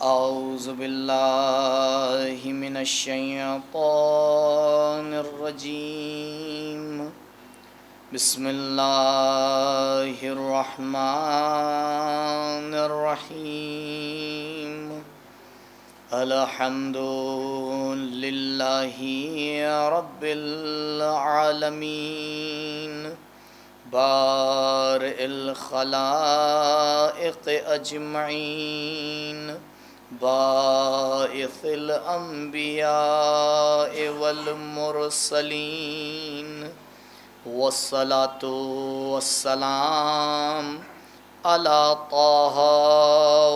أعوذ بالله من الشيطان الرجيم. بسم الله الرحمن الرحيم. الحمد لله رب العالمين بارئ الخلائق أجمعين باعث الأنبياء والمرسلين والصلاة والسلام على طه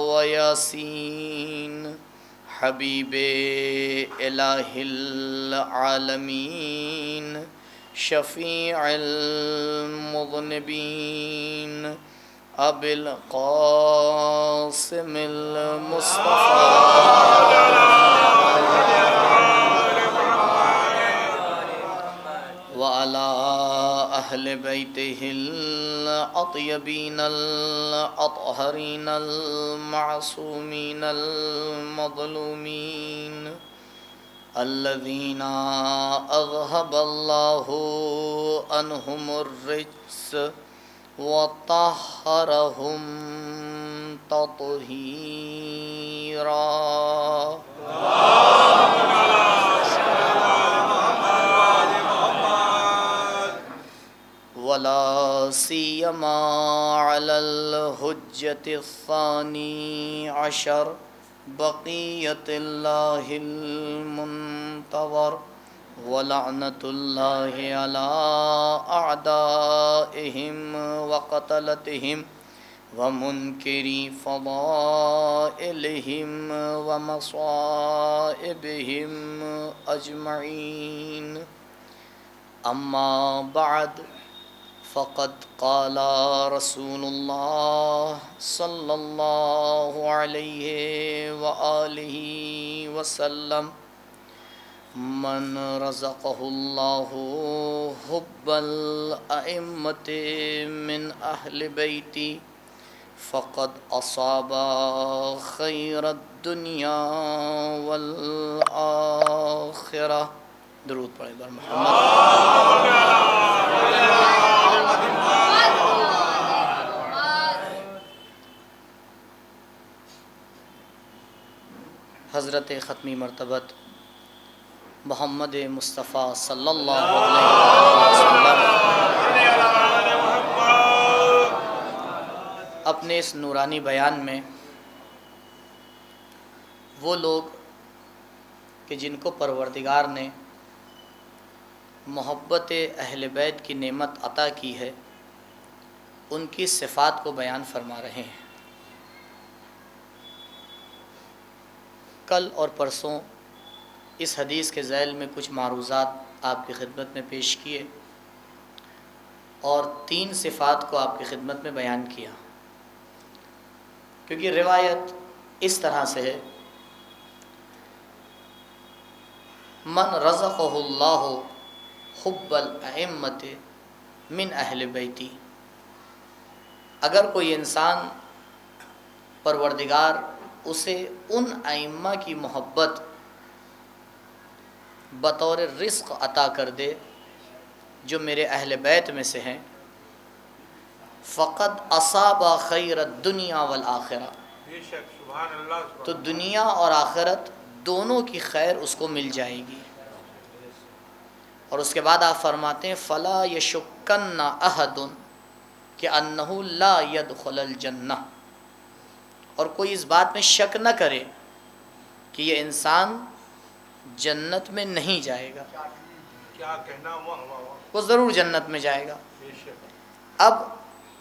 وياسين حبيب إله العالمين شفيع المذنبين أبي القاسم المصطفى وعلى أهل بيته الأطيبين الأطهرين المعصومين المظلومين الذين أذهب الله عنهم الرجس وطهرهم تطهيرا. ولا سيما على الحجة الثاني عشر بقية الله المنتظر ولعنة الله على أعدائهم وقتلتهم ومنكري فضائلهم ومصائبهم أجمعين. أما بعد فقد قال رسول الله صلى الله عليه وآله وسلم: من رزقه الله حب الأئمة من أهل بيتي فقد أصاب خير الدنيا والآخرة. درود پڑھیں بر محمد. حضرت ختمی مرتبت محمد مصطفیٰ صلی اللہ علیہ وسلم اپنے اس نورانی بیان میں وہ لوگ کہ جن کو پروردگار نے محبت اہل بیت کی نعمت عطا کی ہے ان کی صفات کو بیان فرما رہے ہیں. کل اور پرسوں اس حدیث کے ذیل میں کچھ معروضات آپ کی خدمت میں پیش کیے اور 3 صفات کو آپ کی خدمت میں بیان کیا. کیونکہ روایت اس طرح سے ہے: من رزقہ اللہ حب الائمۃ من اہل بیتی. اگر کوئی انسان پروردگار اسے ان ائمہ کی محبت بطور رزق عطا کر دے جو میرے اہل بیت میں سے ہیں، فقد اصاب خیر الدنیا والآخرہ، تو دنیا اور آخرت دونوں کی خیر اس کو مل جائے گی. اور اس کے بعد آپ فرماتے ہیں: فلا یشکن احد کہ انہ لا يدخل الجنہ. اور کوئی اس بات میں شک نہ کرے کہ یہ انسان جنت میں نہیں جائے گا، وہ ضرور جنت میں جائے گا. اب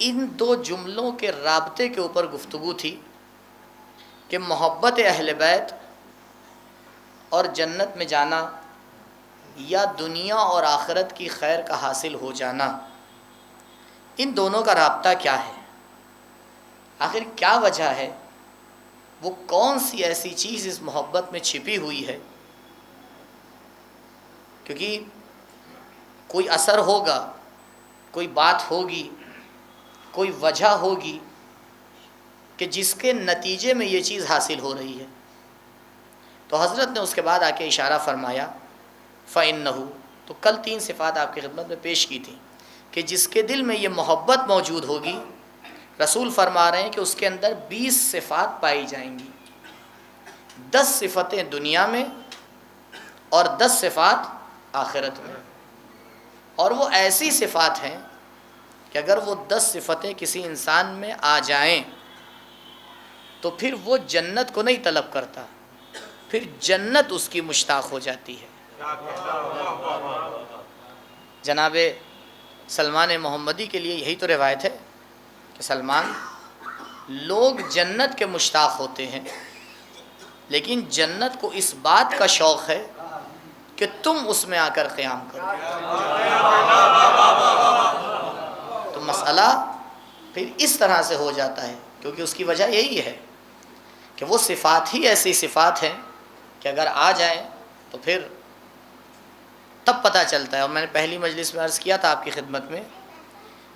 ان 2 جملوں کے رابطے کے اوپر گفتگو تھی کہ محبت اہل بیت اور جنت میں جانا یا دنیا اور آخرت کی خیر کا حاصل ہو جانا، ان دونوں کا رابطہ کیا ہے؟ آخر کیا وجہ ہے؟ وہ کون سی ایسی چیز اس محبت میں چھپی ہوئی ہے؟ کیونکہ کوئی اثر ہوگا، کوئی بات ہوگی، کوئی وجہ ہوگی کہ جس کے نتیجے میں یہ چیز حاصل ہو رہی ہے۔ تو حضرت نے اس کے بعد آ کے اشارہ فرمایا فَإِنَّهُ، تو کل 3 صفات آپ کی خدمت میں پیش کی تھیں کہ جس کے دل میں یہ محبت موجود ہوگی، رسول فرما رہے ہیں کہ اس کے اندر 20 صفات پائی جائیں گی، 10 صفتیں دنیا میں اور 10 صفات آخرت میں۔ اور وہ ایسی صفات ہیں کہ اگر وہ 10 صفتیں کسی انسان میں آ جائیں تو پھر وہ جنت کو نہیں طلب کرتا، پھر جنت اس کی مشتاق ہو جاتی ہے۔ جناب سلمان محمدی کے لیے یہی تو روایت ہے کہ سلمان، لوگ جنت کے مشتاق ہوتے ہیں لیکن جنت کو اس بات کا شوق ہے کہ تم اس میں آ کر قیام کرو۔ تو مسئلہ پھر اس طرح سے ہو جاتا ہے، کیونکہ اس کی وجہ یہی ہے کہ وہ صفات ہی ایسی صفات ہیں کہ اگر آ جائیں تو پھر تب پتہ چلتا ہے۔ اور میں نے پہلی مجلس میں عرض کیا تھا آپ کی خدمت میں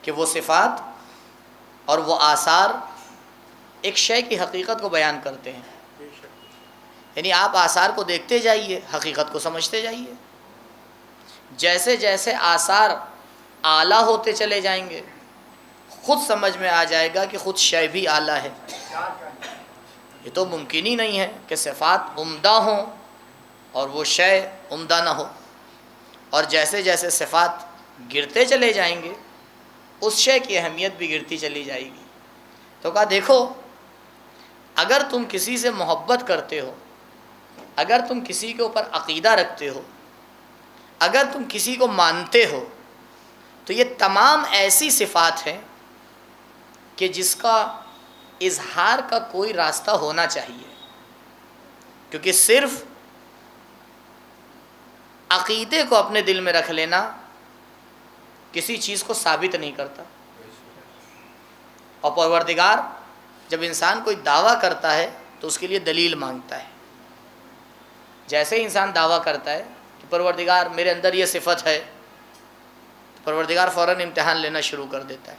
کہ وہ صفات اور وہ آثار ایک شے کی حقیقت کو بیان کرتے ہیں، یعنی آپ آثار کو دیکھتے جائیے، حقیقت کو سمجھتے جائیے۔ جیسے جیسے آثار اعلیٰ ہوتے چلے جائیں گے، خود سمجھ میں آ جائے گا کہ خود شے بھی اعلیٰ ہے۔ یہ تو ممکن ہی نہیں ہے کہ صفات عمدہ ہوں اور وہ شے عمدہ نہ ہو۔ اور جیسے جیسے صفات گرتے چلے جائیں گے، اس شے کی اہمیت بھی گرتی چلی جائے گی۔ تو کہا دیکھو، اگر تم کسی سے محبت کرتے ہو، اگر تم کسی کے اوپر عقیدہ رکھتے ہو، اگر تم کسی کو مانتے ہو، تو یہ تمام ایسی صفات ہیں کہ جس کا اظہار کا کوئی راستہ ہونا چاہیے، کیونکہ صرف عقیدے کو اپنے دل میں رکھ لینا کسی چیز کو ثابت نہیں کرتا۔ اور پروردگار جب انسان کوئی دعویٰ کرتا ہے تو اس کے لیے دلیل مانگتا ہے۔ جیسے ہی انسان دعویٰ کرتا ہے کہ پروردگار میرے اندر یہ صفت ہے، تو پروردگار فوراً امتحان لینا شروع کر دیتا ہے۔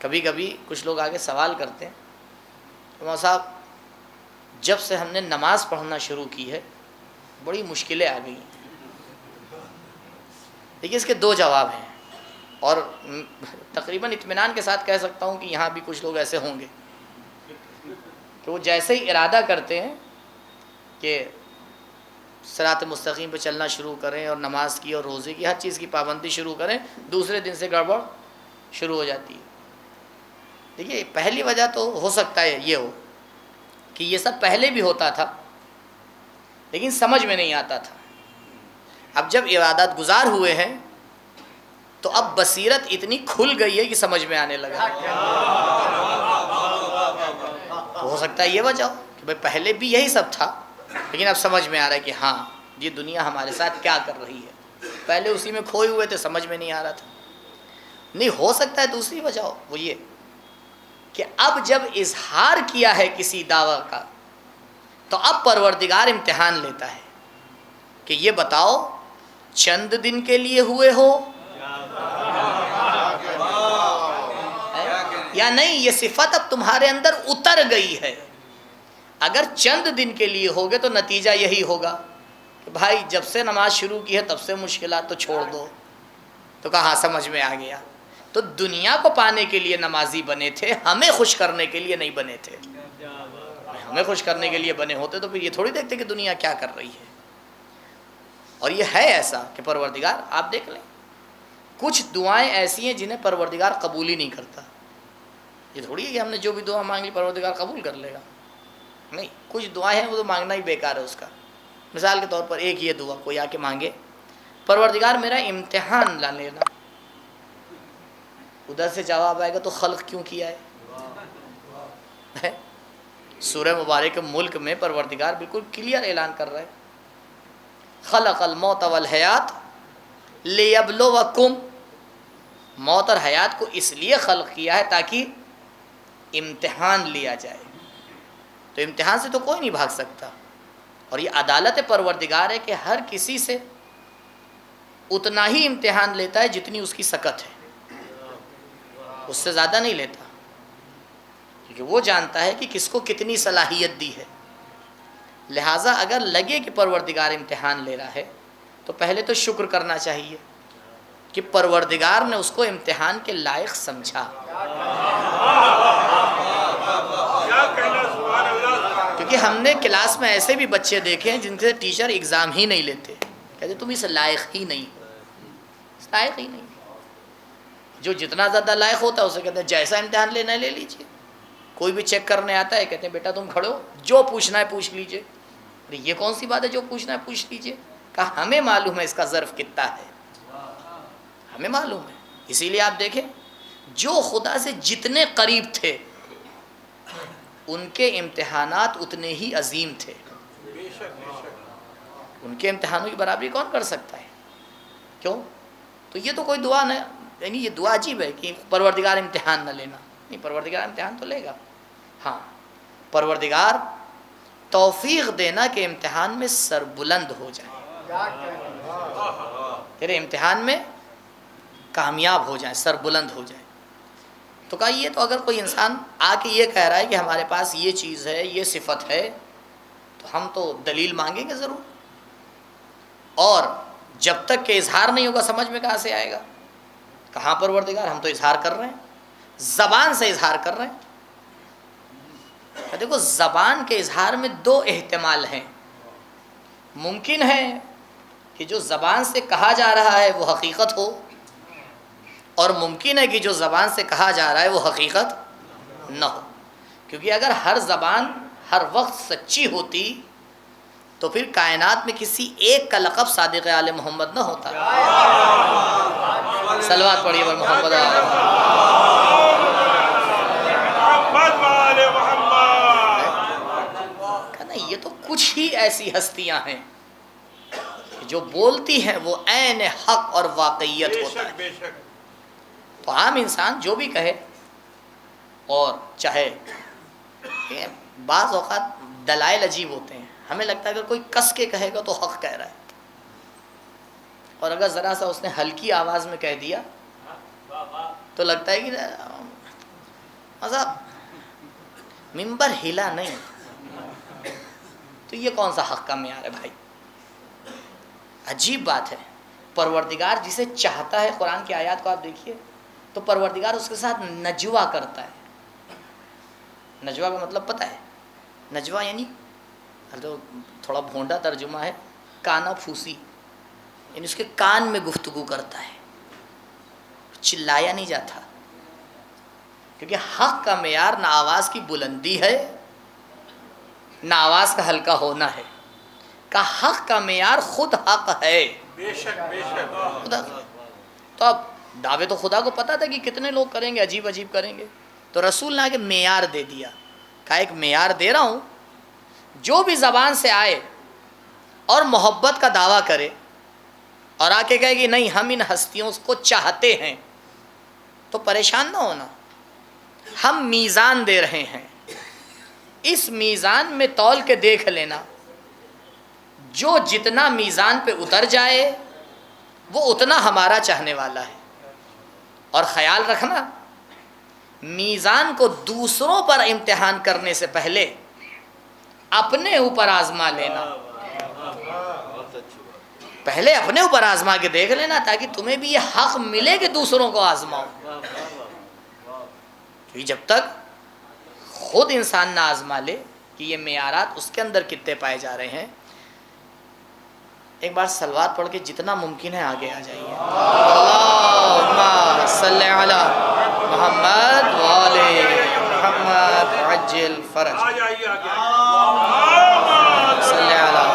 کبھی کبھی کچھ لوگ آگے سوال کرتے ہیں کہ مولانا صاحب، جب سے ہم نے نماز پڑھنا شروع کی ہے بڑی مشکلیں آ گئی۔ دیکھیے اس کے 2 جواب ہیں، اور تقریباً اطمینان کے ساتھ کہہ سکتا ہوں کہ یہاں بھی کچھ لوگ ایسے ہوں گے کہ وہ جیسے ہی ارادہ کرتے ہیں کہ صراط مستقیم پہ چلنا شروع کریں اور نماز کی اور روزے کی ہر چیز کی پابندی شروع کریں، دوسرے دن سے گڑبڑ شروع ہو جاتی ہے۔ دیکھیے پہلی وجہ تو ہو سکتا ہے یہ ہو کہ یہ سب پہلے بھی ہوتا تھا لیکن سمجھ میں نہیں آتا تھا۔ اب جب عبادت گزار ہوئے ہیں تو اب بصیرت اتنی کھل گئی ہے کہ سمجھ میں آنے لگا۔ تو ہو سکتا ہے یہ وجہ ہو کہ بھائی پہلے بھی یہی سب تھا لیکن اب سمجھ میں آ رہا ہے کہ ہاں یہ دنیا ہمارے ساتھ کیا کر رہی ہے، پہلے اسی میں کھوئے ہوئے تھے، سمجھ میں نہیں آ رہا تھا۔ نہیں، ہو سکتا ہے دوسری وجہ ہو، وہ یہ کہ اب جب اظہار کیا ہے کسی دعویٰ کا تو اب پروردگار امتحان لیتا ہے کہ یہ بتاؤ چند دن کے لیے ہوئے ہو یا نہیں، یہ صفت اب تمہارے اندر اتر گئی ہے۔ اگر چند دن کے لیے ہوگے تو نتیجہ یہی ہوگا کہ بھائی جب سے نماز شروع کی ہے تب سے مشکلات تو چھوڑ دو۔ تو کہا ہاں سمجھ میں آ گیا، تو دنیا کو پانے کے لیے نمازی بنے تھے، ہمیں خوش کرنے کے لیے نہیں بنے تھے۔ ہمیں خوش کرنے کے لیے بنے ہوتے تو پھر یہ تھوڑی دیکھتے کہ دنیا کیا کر رہی ہے۔ اور یہ ہے ایسا کہ پروردگار، آپ دیکھ لیں کچھ دعائیں ایسی ہیں جنہیں پروردگار قبول ہی نہیں کرتا۔ یہ تھوڑی ہے کہ ہم نے جو بھی دعا مانگ لی پروردگار قبول کر لے گا، نہیں، کچھ دعائیں ہیں وہ تو مانگنا ہی بیکار ہے اس کا۔ مثال کے طور پر ایک یہ دعا کوئی آ کے مانگے پروردگار میرا امتحان نہ لینا، ادھر سے جواب آئے گا تو خلق کیوں کیا ہے؟ سورہ مبارک ملک میں پروردگار بالکل کلیئر اعلان کر رہا ہے، خلق الموت والحیات لیبلوکم، موت اور حیات کو اس لیے خلق کیا ہے تاکہ امتحان لیا جائے۔ تو امتحان سے تو کوئی نہیں بھاگ سکتا، اور یہ عدالت پروردگار ہے کہ ہر کسی سے اتنا ہی امتحان لیتا ہے جتنی اس کی سکت ہے، اس سے زیادہ نہیں لیتا۔ کیونکہ وہ جانتا ہے کہ کس کو کتنی صلاحیت دی ہے. لہٰذا اگر لگے کہ پروردگار امتحان لے رہا ہے تو پہلے تو شکر کرنا چاہیے کہ پروردگار نے اس کو امتحان کے لائق سمجھا. کیونکہ ہم نے کلاس میں ایسے بھی بچے دیکھے ہیں جن سے ٹیچر ایگزام ہی نہیں لیتے، کہتے تم اس لائق ہی نہیں ہو، لائق ہی نہیں. جو جتنا زیادہ لائق ہوتا ہے اسے کہتے ہیں جیسا امتحان لینا ہے لے لیجیے. کوئی بھی چیک کرنے آتا ہے کہتے ہیں بیٹا تم کھڑے ہو، جو پوچھنا ہے پوچھ لیجیے. یہ کون سی بات ہے جو پوچھنا ہے پوچھ لیجیے؟ کہا ہمیں معلوم ہے اس کا ظرف کتنا ہے، ہمیں معلوم ہے. اسی لیے آپ دیکھیں جو خدا سے جتنے قریب تھے ان کے امتحانات اتنے ہی عظیم تھے. ان کے امتحانوں کی برابری کون کر سکتا ہے؟ کیوں؟ تو یہ تو کوئی دعا نہیں، یعنی یہ دعا عجیب ہے کہ پروردگار امتحان نہ لینا. نہیں، پروردگار امتحان تو لے گا. ہاں، پروردگار توفیق دینا کہ امتحان میں سر بلند ہو جائے، تیرے امتحان میں کامیاب ہو جائے، سر بلند ہو جائے. تو کہا یہ تو اگر کوئی انسان آ کے یہ کہہ رہا ہے کہ ہمارے پاس یہ چیز ہے، یہ صفت ہے، تو ہم تو دلیل مانگیں گے ضرور. اور جب تک کہ اظہار نہیں ہوگا سمجھ میں کہاں سے آئے گا؟ کہاں پروردگار، ہم تو اظہار کر رہے ہیں، زبان سے اظہار کر رہے ہیں. دیکھو زبان کے اظہار میں دو احتمال ہیں. ممکن ہے کہ جو زبان سے کہا جا رہا ہے وہ حقیقت ہو، اور ممکن ہے کہ جو زبان سے کہا جا رہا ہے وہ حقیقت نہ ہو. کیونکہ اگر ہر زبان ہر وقت سچی ہوتی تو پھر کائنات میں کسی ایک کا لقب صادق آل محمد نہ ہوتا. صلوات پڑھیے بر محمد. یہ تو کچھ ہی ایسی ہستیاں ہیں جو بولتی ہیں وہ عین حق اور واقعیت ہوتا ہے. تو عام انسان جو بھی کہے، اور چاہے بعض اوقات دلائل عجیب ہوتے ہیں، ہمیں لگتا ہے اگر کوئی کس کے کہے گا تو حق کہہ رہا ہے، اور اگر ذرا سا اس نے ہلکی آواز میں کہہ دیا تو لگتا ہے کہ مطلب ممبر ہلا نہیں. تو یہ کون سا حق کا معیار ہے بھائی؟ عجیب بات ہے. پروردگار جسے چاہتا ہے، قرآن کی آیات کو آپ دیکھیے تو پروردگار اس کے ساتھ نجوا کرتا ہے. نجوا کا مطلب پتہ ہے؟ نجوا یعنی تھوڑا بھونڈا ترجمہ ہے، کانا پھوسی، یعنی اس کے کان میں گفتگو کرتا ہے، چلایا نہیں جاتا. کیونکہ حق کا معیار نہ آواز کی بلندی ہے نہ آواز کا ہلکا ہونا ہے. کا حق کا معیار خود حق ہے. بے شک بے شک. تو اب دعوے تو خدا کو پتا تھا کہ کتنے لوگ کریں گے، عجیب عجیب کریں گے، تو رسول نے آگے معیار دے دیا. کہا ایک معیار دے رہا ہوں، جو بھی زبان سے آئے اور محبت کا دعویٰ کرے اور آ کے کہے کہ نہیں ہم ان ہستیوں کو چاہتے ہیں، تو پریشان نہ ہونا. ہم میزان دے رہے ہیں، اس میزان میں تول کے دیکھ لینا، جو جتنا میزان پہ اتر جائے وہ اتنا ہمارا چاہنے والا ہے. اور خیال رکھنا، میزان کو دوسروں پر امتحان کرنے سے پہلے اپنے اوپر آزما لینا. پہلے اپنے اوپر آزما کے دیکھ لینا تاکہ تمہیں بھی یہ حق ملے کہ دوسروں کو آزماؤ. کیونکہ جب تک خود انسان نہ آزما لے کہ یہ معیارات اس کے اندر کتنے پائے جا رہے ہیں. ایک بار صلوات پڑھ کے جتنا ممکن ہے آگے آ جائیے. اللہم صلی علی محمد وآل محمد عجل فرج. صلی علی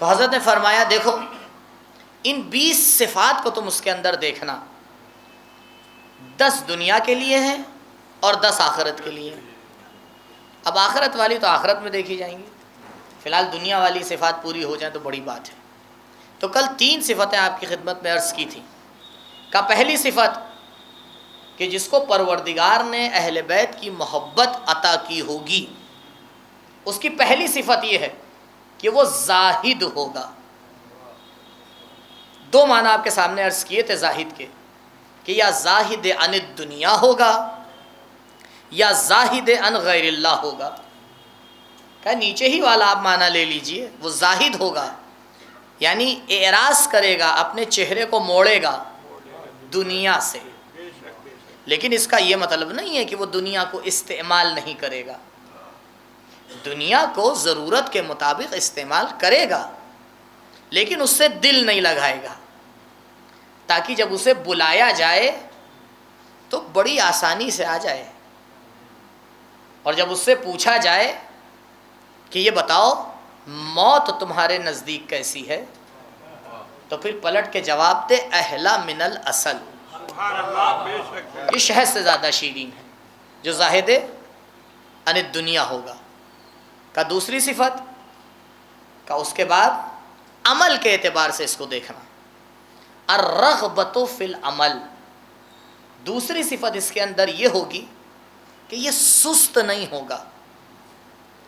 تو حضرت نے فرمایا دیکھو ان 20 صفات کو تم اس کے اندر دیکھنا، 10 دنیا کے لیے ہیں اور 10 آخرت کے لیے. اب آخرت والی تو آخرت میں دیکھی جائیں گی، فی الحال دنیا والی صفات پوری ہو جائیں تو بڑی بات ہے. تو کل 3 صفتیں آپ کی خدمت میں عرض کی تھیں. کا پہلی صفت کہ جس کو پروردگار نے اہل بیت کی محبت عطا کی ہوگی، اس کی پہلی صفت یہ ہے کہ وہ زاہد ہوگا. 2 معنی آپ کے سامنے عرض کیے تھے زاہد کے، کہ یا زاہد عن الدنیا ہوگا یا زاہد عن غیر اللہ ہوگا. کہ نیچے ہی والا آپ معنی لے لیجئے، وہ زاہد ہوگا یعنی اعراض کرے گا، اپنے چہرے کو موڑے گا دنیا سے. لیکن اس کا یہ مطلب نہیں ہے کہ وہ دنیا کو استعمال نہیں کرے گا. دنیا کو ضرورت کے مطابق استعمال کرے گا، لیکن اس سے دل نہیں لگائے گا، تاکہ جب اسے بلایا جائے تو بڑی آسانی سے آ جائے. اور جب اس سے پوچھا جائے کہ یہ بتاؤ موت تمہارے نزدیک کیسی ہے، تو پھر پلٹ کے جواب دے اہلا من الاصل. یہ شہد سے زیادہ شیرین ہے جو زاہد عن الدنیا ہوگا. کا دوسری صفت کا اس کے بعد عمل کے اعتبار سے اس کو دیکھنا، الرغبۃ فی العمل. دوسری صفت اس کے اندر یہ ہوگی کہ یہ سست نہیں ہوگا،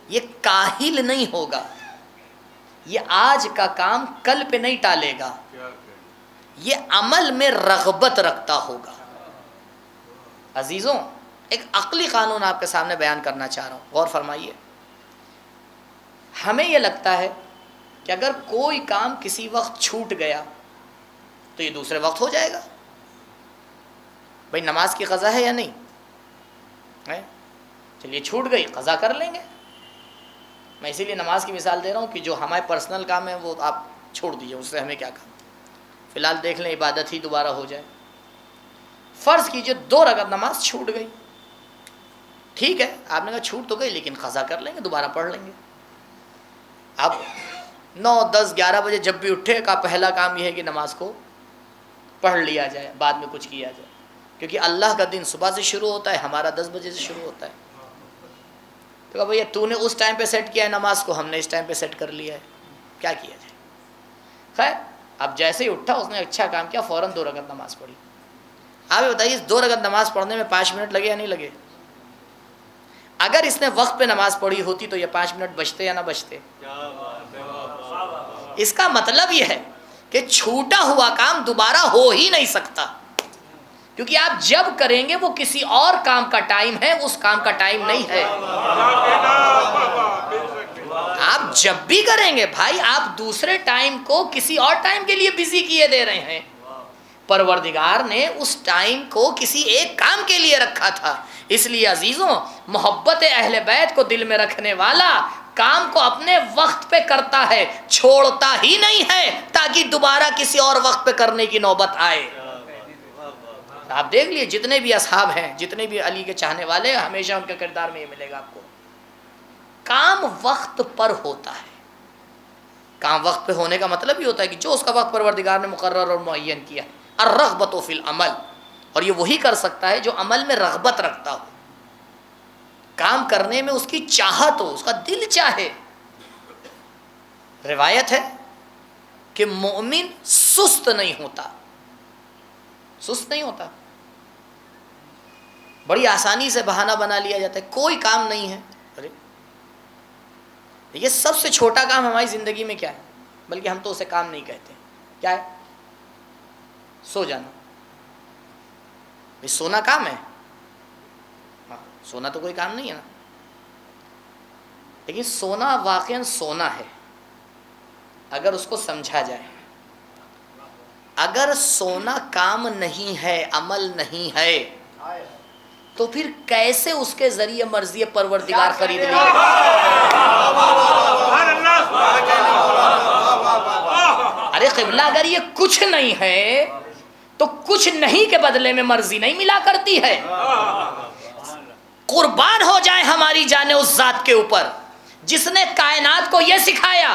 یہ کاہل نہیں ہوگا، یہ آج کا کام کل پہ نہیں ٹالے گا، یہ عمل میں رغبت رکھتا ہوگا. عزیزوں، ایک عقلی قانون آپ کے سامنے بیان کرنا چاہ رہا ہوں، غور فرمائیے. ہمیں یہ لگتا ہے کہ اگر کوئی کام کسی وقت چھوٹ گیا تو یہ دوسرے وقت ہو جائے گا. بھائی نماز کی قضا ہے یا نہیں ہے؟ چلیے چھوٹ گئی، قضا کر لیں گے. میں اسی لیے نماز کی مثال دے رہا ہوں کہ جو ہمارے پرسنل کام ہے وہ آپ چھوڑ دیجیے، اس سے ہمیں کیا کام. فی الحال دیکھ لیں عبادت ہی دوبارہ ہو جائے. فرض کیجئے 2 رکعت نماز چھوٹ گئی، ٹھیک ہے آپ نے کہا چھوٹ تو گئی لیکن قضا کر لیں گے، دوبارہ پڑھ لیں گے. اب 9 10 11 بجے جب بھی اٹھے کا پہلا کام یہ ہے کہ نماز کو پڑھ لیا جائے، بعد میں کچھ کیا جائے، کیونکہ اللہ کا دن صبح سے شروع ہوتا ہے، ہمارا 10 بجے سے شروع ہوتا ہے. تو کہا بھیا تو نے اس ٹائم پہ سیٹ کیا ہے نماز کو، ہم نے اس ٹائم پہ سیٹ کر لیا ہے، کیا کیا جائے. خیر اب جیسے ہی اٹھا اس نے اچھا کام کیا، فوراً 2 رکعت نماز پڑھی. آپ بتائیے اس 2 رکعت نماز پڑھنے میں 5 منٹ لگے یا نہیں لگے؟ اگر اس نے وقت پہ نماز پڑھی ہوتی تو یہ 5 منٹ بچتے یا نہ بچتے؟ اس کا مطلب یہ ہے کہ چھوٹا ہوا کام دوبارہ ہو ہی نہیں سکتا، کیونکہ آپ جب کریں گے وہ کسی اور کام کا ٹائم ہے، اس کام کا ٹائم نہیں ہے. آپ جب بھی کریں گے بھائی، آپ دوسرے ٹائم کو کسی اور ٹائم کے لیے بزی کیے دے رہے ہیں. پروردگار نے اس ٹائم کو کسی ایک کام کے لیے رکھا تھا. اس لیے عزیزوں، محبت اہل بیت کو دل میں رکھنے والا کام کو اپنے وقت پہ کرتا ہے، چھوڑتا ہی نہیں ہے تاکہ دوبارہ کسی اور وقت پہ کرنے کی نوبت آئے. آپ دیکھ لیے جتنے بھی اصحاب ہیں، جتنے بھی علی کے چاہنے والے، ہمیشہ ان کے کردار میں یہ ملے گا آپ کو، کام وقت پر ہوتا ہے. کام وقت پہ ہونے کا مطلب یہ ہوتا ہے کہ جو اس کا وقت پروردگار نے مقرر اور معین کیا. الرغبۃ فی العمل، اور یہ وہی کر سکتا ہے جو عمل میں رغبت رکھتا ہو، کام کرنے میں اس کی چاہت ہو، اس کا دل چاہے. روایت ہے کہ مومن سست نہیں ہوتا، سست نہیں ہوتا. بڑی آسانی سے بہانہ بنا لیا جاتا ہے، کوئی کام نہیں ہے. ارے یہ سب سے چھوٹا کام ہماری زندگی میں کیا ہے، بلکہ ہم تو اسے کام نہیں کہتے. کیا ہے؟ سو جانا. سونا کام ہے؟ ہاں سونا تو کوئی کام نہیں ہے نا. لیکن سونا واقعاً سونا ہے اگر اس کو سمجھا جائے. اگر سونا کام نہیں ہے، عمل نہیں ہے، تو پھر کیسے اس کے ذریعے مرضی پروردگار خرید لی؟ ارے قبلہ اگر یہ کچھ نہیں ہے تو کچھ نہیں کے بدلے میں مرضی نہیں ملا کرتی ہے. قربان ہو جائے ہماری جانیں اس ذات کے اوپر جس نے کائنات کو یہ سکھایا،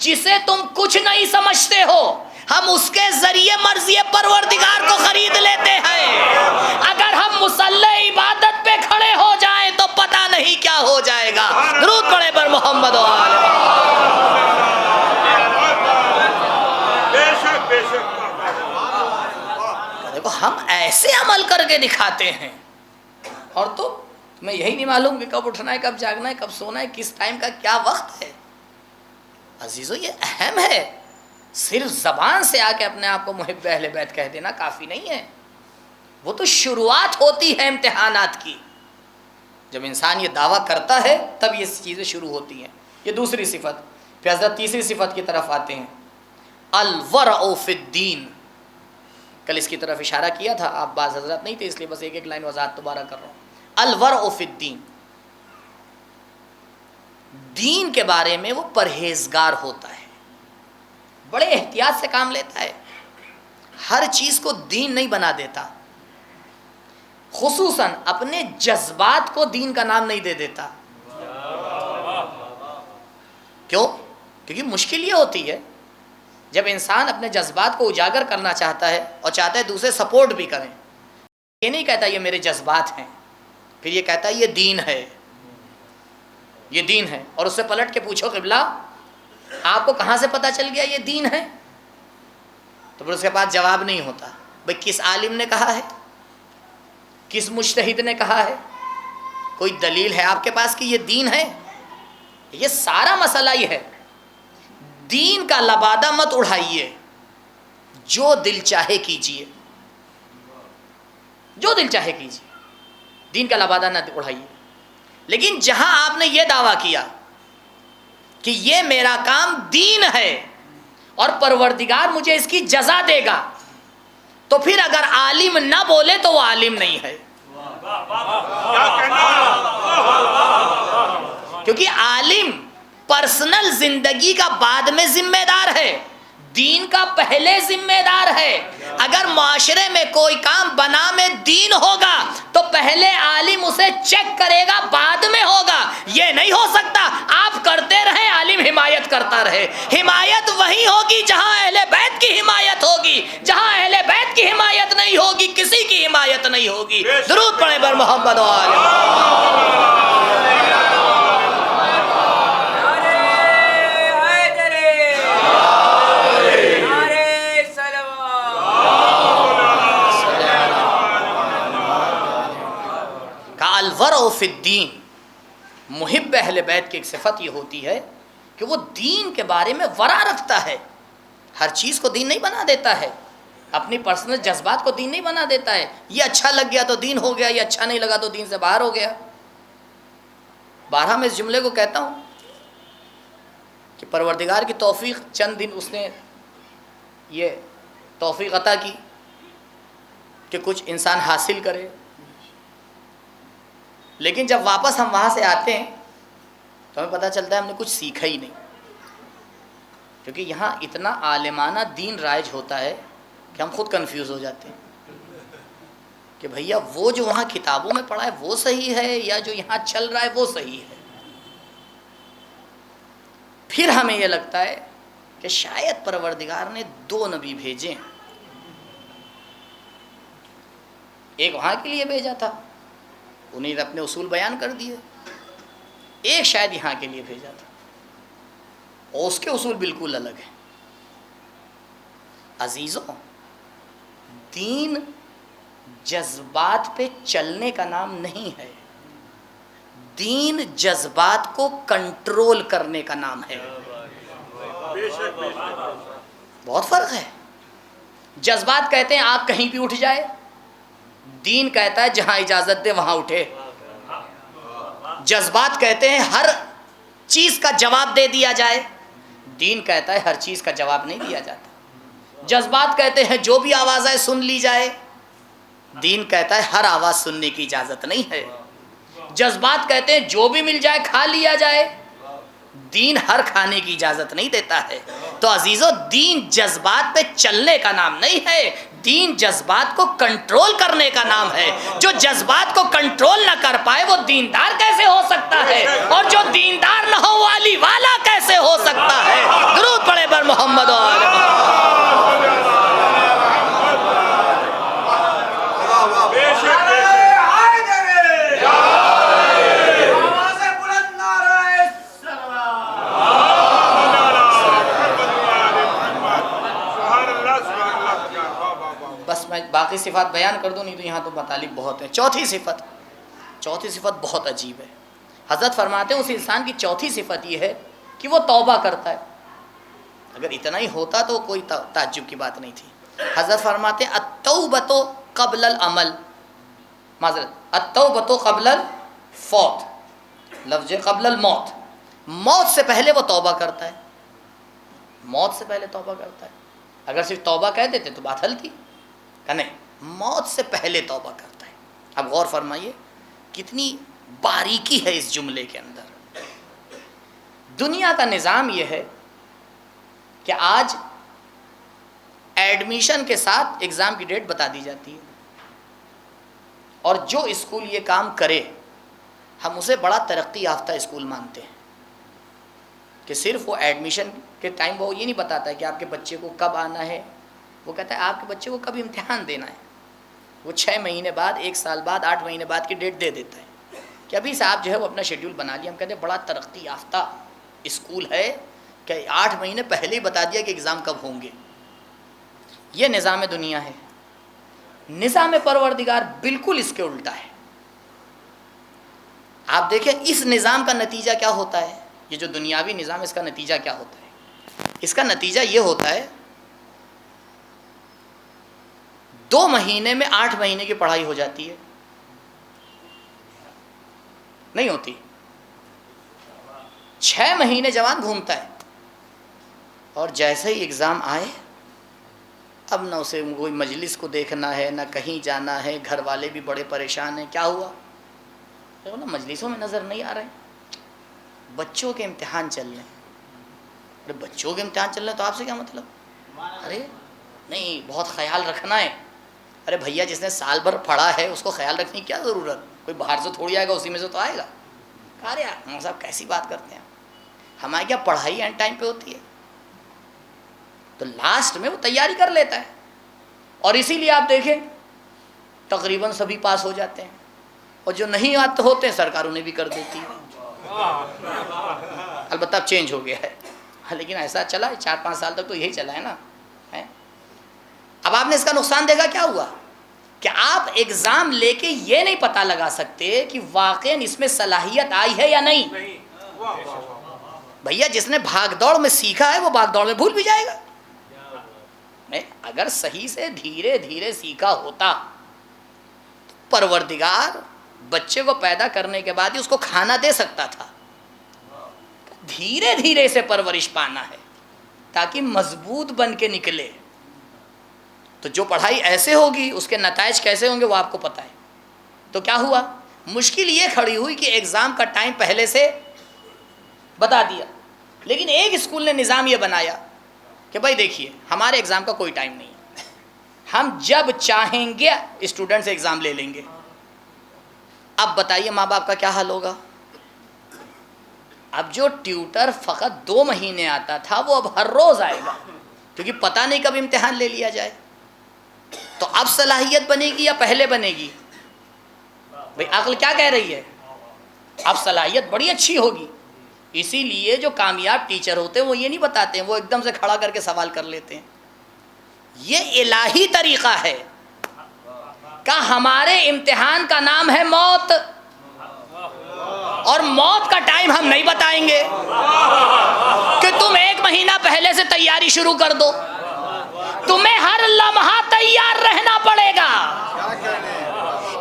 جسے تم کچھ نہیں سمجھتے ہو، ہم اس کے ذریعے مرضی پروردگار کو خرید لیتے ہیں. اگر ہم مصلی عبادت پہ کھڑے ہو جائیں تو پتہ نہیں کیا ہو جائے گا. درود پڑھے پر محمد و آل محمد. دیکھو ہم ایسے عمل کر کے دکھاتے ہیں، اور تو تمہیں یہی نہیں معلوم کہ کب اٹھنا ہے، کب جاگنا ہے، کب سونا ہے، کس ٹائم کا کیا وقت ہے۔ عزیزو یہ اہم ہے، صرف زبان سے آ کے اپنے آپ کو محب اہل بیت کہہ دینا کافی نہیں ہے، وہ تو شروعات ہوتی ہے امتحانات کی۔ جب انسان یہ دعویٰ کرتا ہے تب یہ چیزیں شروع ہوتی ہیں۔ یہ دوسری صفت۔ پھر حضرت تیسری صفت کی طرف آتے ہیں، الورع فی الدین۔ کل اس کی طرف اشارہ کیا تھا، آپ بعض حضرات نہیں تھے اس لیے بس ایک ایک لائن وضاحت دوبارہ کر رہا ہوں۔ الورع فی الدین، دین کے بارے میں وہ پرہیزگار ہوتا ہے، بڑے احتیاط سے کام لیتا ہے، ہر چیز کو دین نہیں بنا دیتا، خصوصاً اپنے جذبات کو دین کا نام نہیں دے دیتا۔ کیوں؟ کیونکہ مشکل یہ ہوتی ہے جب انسان اپنے جذبات کو اجاگر کرنا چاہتا ہے اور چاہتا ہے دوسرے سپورٹ بھی کریں، یہ نہیں کہتا یہ میرے جذبات ہیں، پھر یہ کہتا ہے یہ دین ہے، یہ دین ہے، اور اس سے پلٹ کے پوچھو قبلہ آپ کو کہاں سے پتہ چل گیا یہ دین ہے؟ تو پھر اس کے پاس جواب نہیں ہوتا، بھئی کس عالم نے کہا ہے، کس مجتہد نے کہا ہے، کوئی دلیل ہے آپ کے پاس کہ یہ دین ہے؟ یہ سارا مسئلہ یہ ہے، دین کا لبادہ مت اڑھائیے، جو دل چاہے کیجیے، جو دل چاہے کیجیے، دین کا لبادہ نہ اڑھائیے۔ لیکن جہاں آپ نے یہ دعویٰ کیا کہ یہ میرا کام دین ہے اور پروردگار مجھے اس کی جزا دے گا، تو پھر اگر عالم نہ بولے تو وہ عالم نہیں ہے، کیونکہ عالم پرسنل زندگی کا بعد میں ذمہ دار ہے، دین کا پہلے ذمہ دار ہے۔ اگر معاشرے میں کوئی کام بنا میں دین ہوگا تو پہلے عالم اسے چیک کرے گا، بعد میں ہوگا۔ یہ نہیں ہو سکتا آپ کرتے رہیں عالم حمایت کرتا رہے۔ حمایت وہی ہوگی جہاں اہل بیت کی حمایت ہوگی، جہاں اہل بیت کی حمایت نہیں ہوگی کسی کی حمایت نہیں ہوگی۔ درود پڑھیں بر محمد و آل محمد۔ الورع فی الدین، محب اہل بیت کی ایک صفت یہ ہوتی ہے کہ وہ دین کے بارے میں ورع رکھتا ہے، ہر چیز کو دین نہیں بنا دیتا ہے، اپنی پرسنل جذبات کو دین نہیں بنا دیتا ہے، یہ اچھا لگ گیا تو دین ہو گیا، یہ اچھا نہیں لگا تو دین سے باہر ہو گیا۔ بارہا میں اس جملے کو کہتا ہوں کہ پروردگار کی توفیق، چند دن اس نے یہ توفیق عطا کی کہ کچھ انسان حاصل کرے، لیکن جب واپس ہم وہاں سے آتے ہیں تو ہمیں پتہ چلتا ہے ہم نے کچھ سیکھا ہی نہیں، کیونکہ یہاں اتنا عالمانہ دین رائج ہوتا ہے کہ ہم خود کنفیوز ہو جاتے ہیں کہ بھیا وہ جو وہاں کتابوں میں پڑھا ہے وہ صحیح ہے یا جو یہاں چل رہا ہے وہ صحیح ہے۔ پھر ہمیں یہ لگتا ہے کہ شاید پروردگار نے 2 نبی بھیجے ہیں، ایک وہاں کے لیے بھیجا تھا، انہیں اپنے اصول بیان کر دیے، ایک شاید یہاں کے لیے بھیجا تھا اور اس کے اصول بالکل الگ ہیں۔ عزیزوں، دین جذبات پہ چلنے کا نام نہیں ہے، دین جذبات کو کنٹرول کرنے کا نام ہے۔ بہت فرق ہے۔ جذبات کہتے ہیں آگ کہیں بھی اٹھ جائے، دین کہتا ہے جہاں اجازت دے وہاں اٹھے۔ جذبات کہتے ہیں ہر چیز کا جواب دے دیا جائے، دین کہتا ہے ہر چیز کا جواب نہیں دیا جاتا۔ جذبات کہتے ہیں جو بھی آواز آئے سن لی جائے، دین کہتا ہے ہر آواز سننے کی اجازت نہیں ہے۔ جذبات کہتے ہیں جو بھی مل جائے کھا لیا جائے، دین ہر کھانے کی اجازت نہیں دیتا ہے۔ تو عزیزو، دین جذبات پہ چلنے کا نام نہیں ہے، دین جذبات کو کنٹرول کرنے کا نام ہے۔ جو جذبات کو کنٹرول نہ کر پائے وہ دیندار کیسے ہو سکتا ہے، اور جو دیندار نہ ہو والی والا کیسے ہو سکتا ہے؟ درود پڑھے بر محمد و آل محمد۔ باقی صفات بیان کر دوں، نہیں تو یہاں تو مطالب بہت ہیں۔ چوتھی صفت بہت عجیب ہے۔ حضرت فرماتے ہیں اس انسان کی چوتھی صفت یہ ہے کہ وہ توبہ کرتا ہے۔ اگر اتنا ہی ہوتا تو کوئی تعجب کی بات نہیں تھی۔ حضرت فرماتے ہیں التوبۃ قبل العمل، معذرت التوبۃ قبل الفوت، لفظ قبل الموت، موت سے پہلے وہ توبہ کرتا ہے، موت سے پہلے توبہ کرتا ہے۔ اگر صرف توبہ کہہ دیتے تو بات حل تھی، کہ نہیں، موت سے پہلے توبہ کرتا ہے۔ اب غور فرمائیے کتنی باریکی ہے اس جملے کے اندر۔ دنیا کا نظام یہ ہے کہ آج ایڈمیشن کے ساتھ ایگزام کی ڈیٹ بتا دی جاتی ہے، اور جو اسکول یہ کام کرے ہم اسے بڑا ترقی یافتہ اسکول مانتے ہیں، کہ صرف وہ ایڈمیشن کے ٹائم وہ یہ نہیں بتاتا ہے کہ آپ کے بچے کو کب آنا ہے، وہ کہتا ہے آپ کے بچے کو کب امتحان دینا ہے۔ وہ 6 مہینے بعد، 1 سال بعد، 8 مہینے بعد کی ڈیٹ دے دیتا ہے کہ ابھی سے آپ جو ہے وہ اپنا شیڈیول بنا لیا۔ ہم کہتے ہیں بڑا ترقی یافتہ اسکول ہے کہ 8 مہینے پہلے ہی بتا دیا کہ ایگزام کب ہوں گے۔ یہ نظام دنیا ہے۔ نظام پروردگار بالکل اس کے الٹا ہے۔ آپ دیکھیں اس نظام کا نتیجہ کیا ہوتا ہے، یہ جو دنیاوی نظام ہے اس کا نتیجہ کیا ہوتا ہے؟ اس کا نتیجہ یہ ہوتا ہے 2 مہینے میں 8 مہینے کی پڑھائی ہو جاتی ہے، نہیں ہوتی۔ 6 مہینے جوان گھومتا ہے، اور جیسے ہی ایگزام آئے اب نہ اسے کوئی مجلس کو دیکھنا ہے، نہ کہیں جانا ہے، گھر والے بھی بڑے پریشان ہیں، کیا ہوا؟ نا مجلسوں میں نظر نہیں آ رہے، بچوں کے امتحان چل رہے ہیں۔ ارے بچوں کے امتحان چل رہے ہیں تو آپ سے کیا مطلب؟ ارے نہیں، بہت خیال رکھنا ہے۔ ارے بھیا جس نے سال بھر پڑھا ہے اس کو خیال رکھنے کی کیا ضرورت؟ کوئی باہر سے تھوڑی آئے گا، اسی میں سے تو آئے گا۔ کہا رہے ہم صاحب کیسی بات کرتے ہیں، ہماری کیا پڑھائی اینڈ ٹائم پہ ہوتی ہے؟ تو لاسٹ میں وہ تیاری کر لیتا ہے، اور اسی لیے آپ دیکھیں تقریباً سبھی پاس ہو جاتے ہیں، اور جو نہیں آتے ہوتے ہیں سرکار انہیں بھی کر دیتی ہے۔ البتہ اب چینج ہو گیا ہے، لیکن ایسا چلا 4-5 سال تک تو یہی چلا ہے نا۔ اب آپ نے اس کا نقصان دیکھا کیا ہوا کہ آپ ایگزام لے کے یہ نہیں پتہ لگا سکتے کہ واقعاً اس میں صلاحیت آئی ہے یا نہیں۔ بھیا جس نے بھاگ دوڑ میں سیکھا ہے وہ بھاگ دوڑ میں بھول بھی جائے گا۔ اگر صحیح سے دھیرے دھیرے سیکھا ہوتا تو پروردگار بچے کو پیدا کرنے کے بعد ہی اس کو کھانا دے سکتا تھا۔ دھیرے دھیرے سے پرورش پانا ہے تاکہ مضبوط بن کے نکلے۔ تو جو پڑھائی ایسے ہوگی اس کے نتائج کیسے ہوں گے وہ آپ کو پتہ ہے۔ تو کیا ہوا؟ مشکل یہ کھڑی ہوئی کہ ایگزام کا ٹائم پہلے سے بتا دیا، لیکن ایک اسکول نے نظام یہ بنایا کہ بھائی دیکھیے ہمارے ایگزام کا کوئی ٹائم نہیں، ہم جب چاہیں گے اسٹوڈنٹ سے ایگزام لے لیں گے۔ اب بتائیے ماں باپ کا کیا حال ہوگا؟ اب جو ٹیوٹر فقط 2 مہینے آتا تھا وہ اب ہر روز آئے گا، کیونکہ پتہ نہیں کب امتحان لے لیا جائے۔ تو اب صلاحیت بنے گی یا پہلے بنے گی؟ بھئی عقل کیا کہہ رہی ہے؟ اب صلاحیت بڑی اچھی ہوگی۔ اسی لیے جو کامیاب ٹیچر ہوتے ہیں وہ یہ نہیں بتاتے ہیں، وہ ایک دم سے کھڑا کر کے سوال کر لیتے ہیں۔ یہ الہی طریقہ ہے کہ ہمارے امتحان کا نام ہے موت، اور موت کا ٹائم ہم نہیں بتائیں گے کہ تم 1 مہینہ پہلے سے تیاری شروع کر دو، تمہیں ہر لمحہ تیار رہنا پڑے گا۔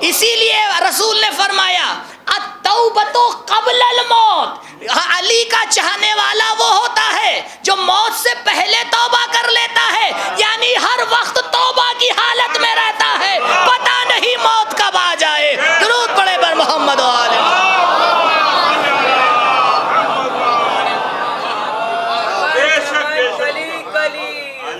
اسی لیے رسول نے فرمایا التوبۃ قبل الموت۔ علی کا چاہنے والا وہ ہوتا ہے جو موت سے پہلے توبہ کر لیتا ہے، یعنی ہر وقت توبہ کی حالت میں رہتا ہے، پتہ نہیں موت کب آ جائے۔ درود پڑھے بر محمد و آل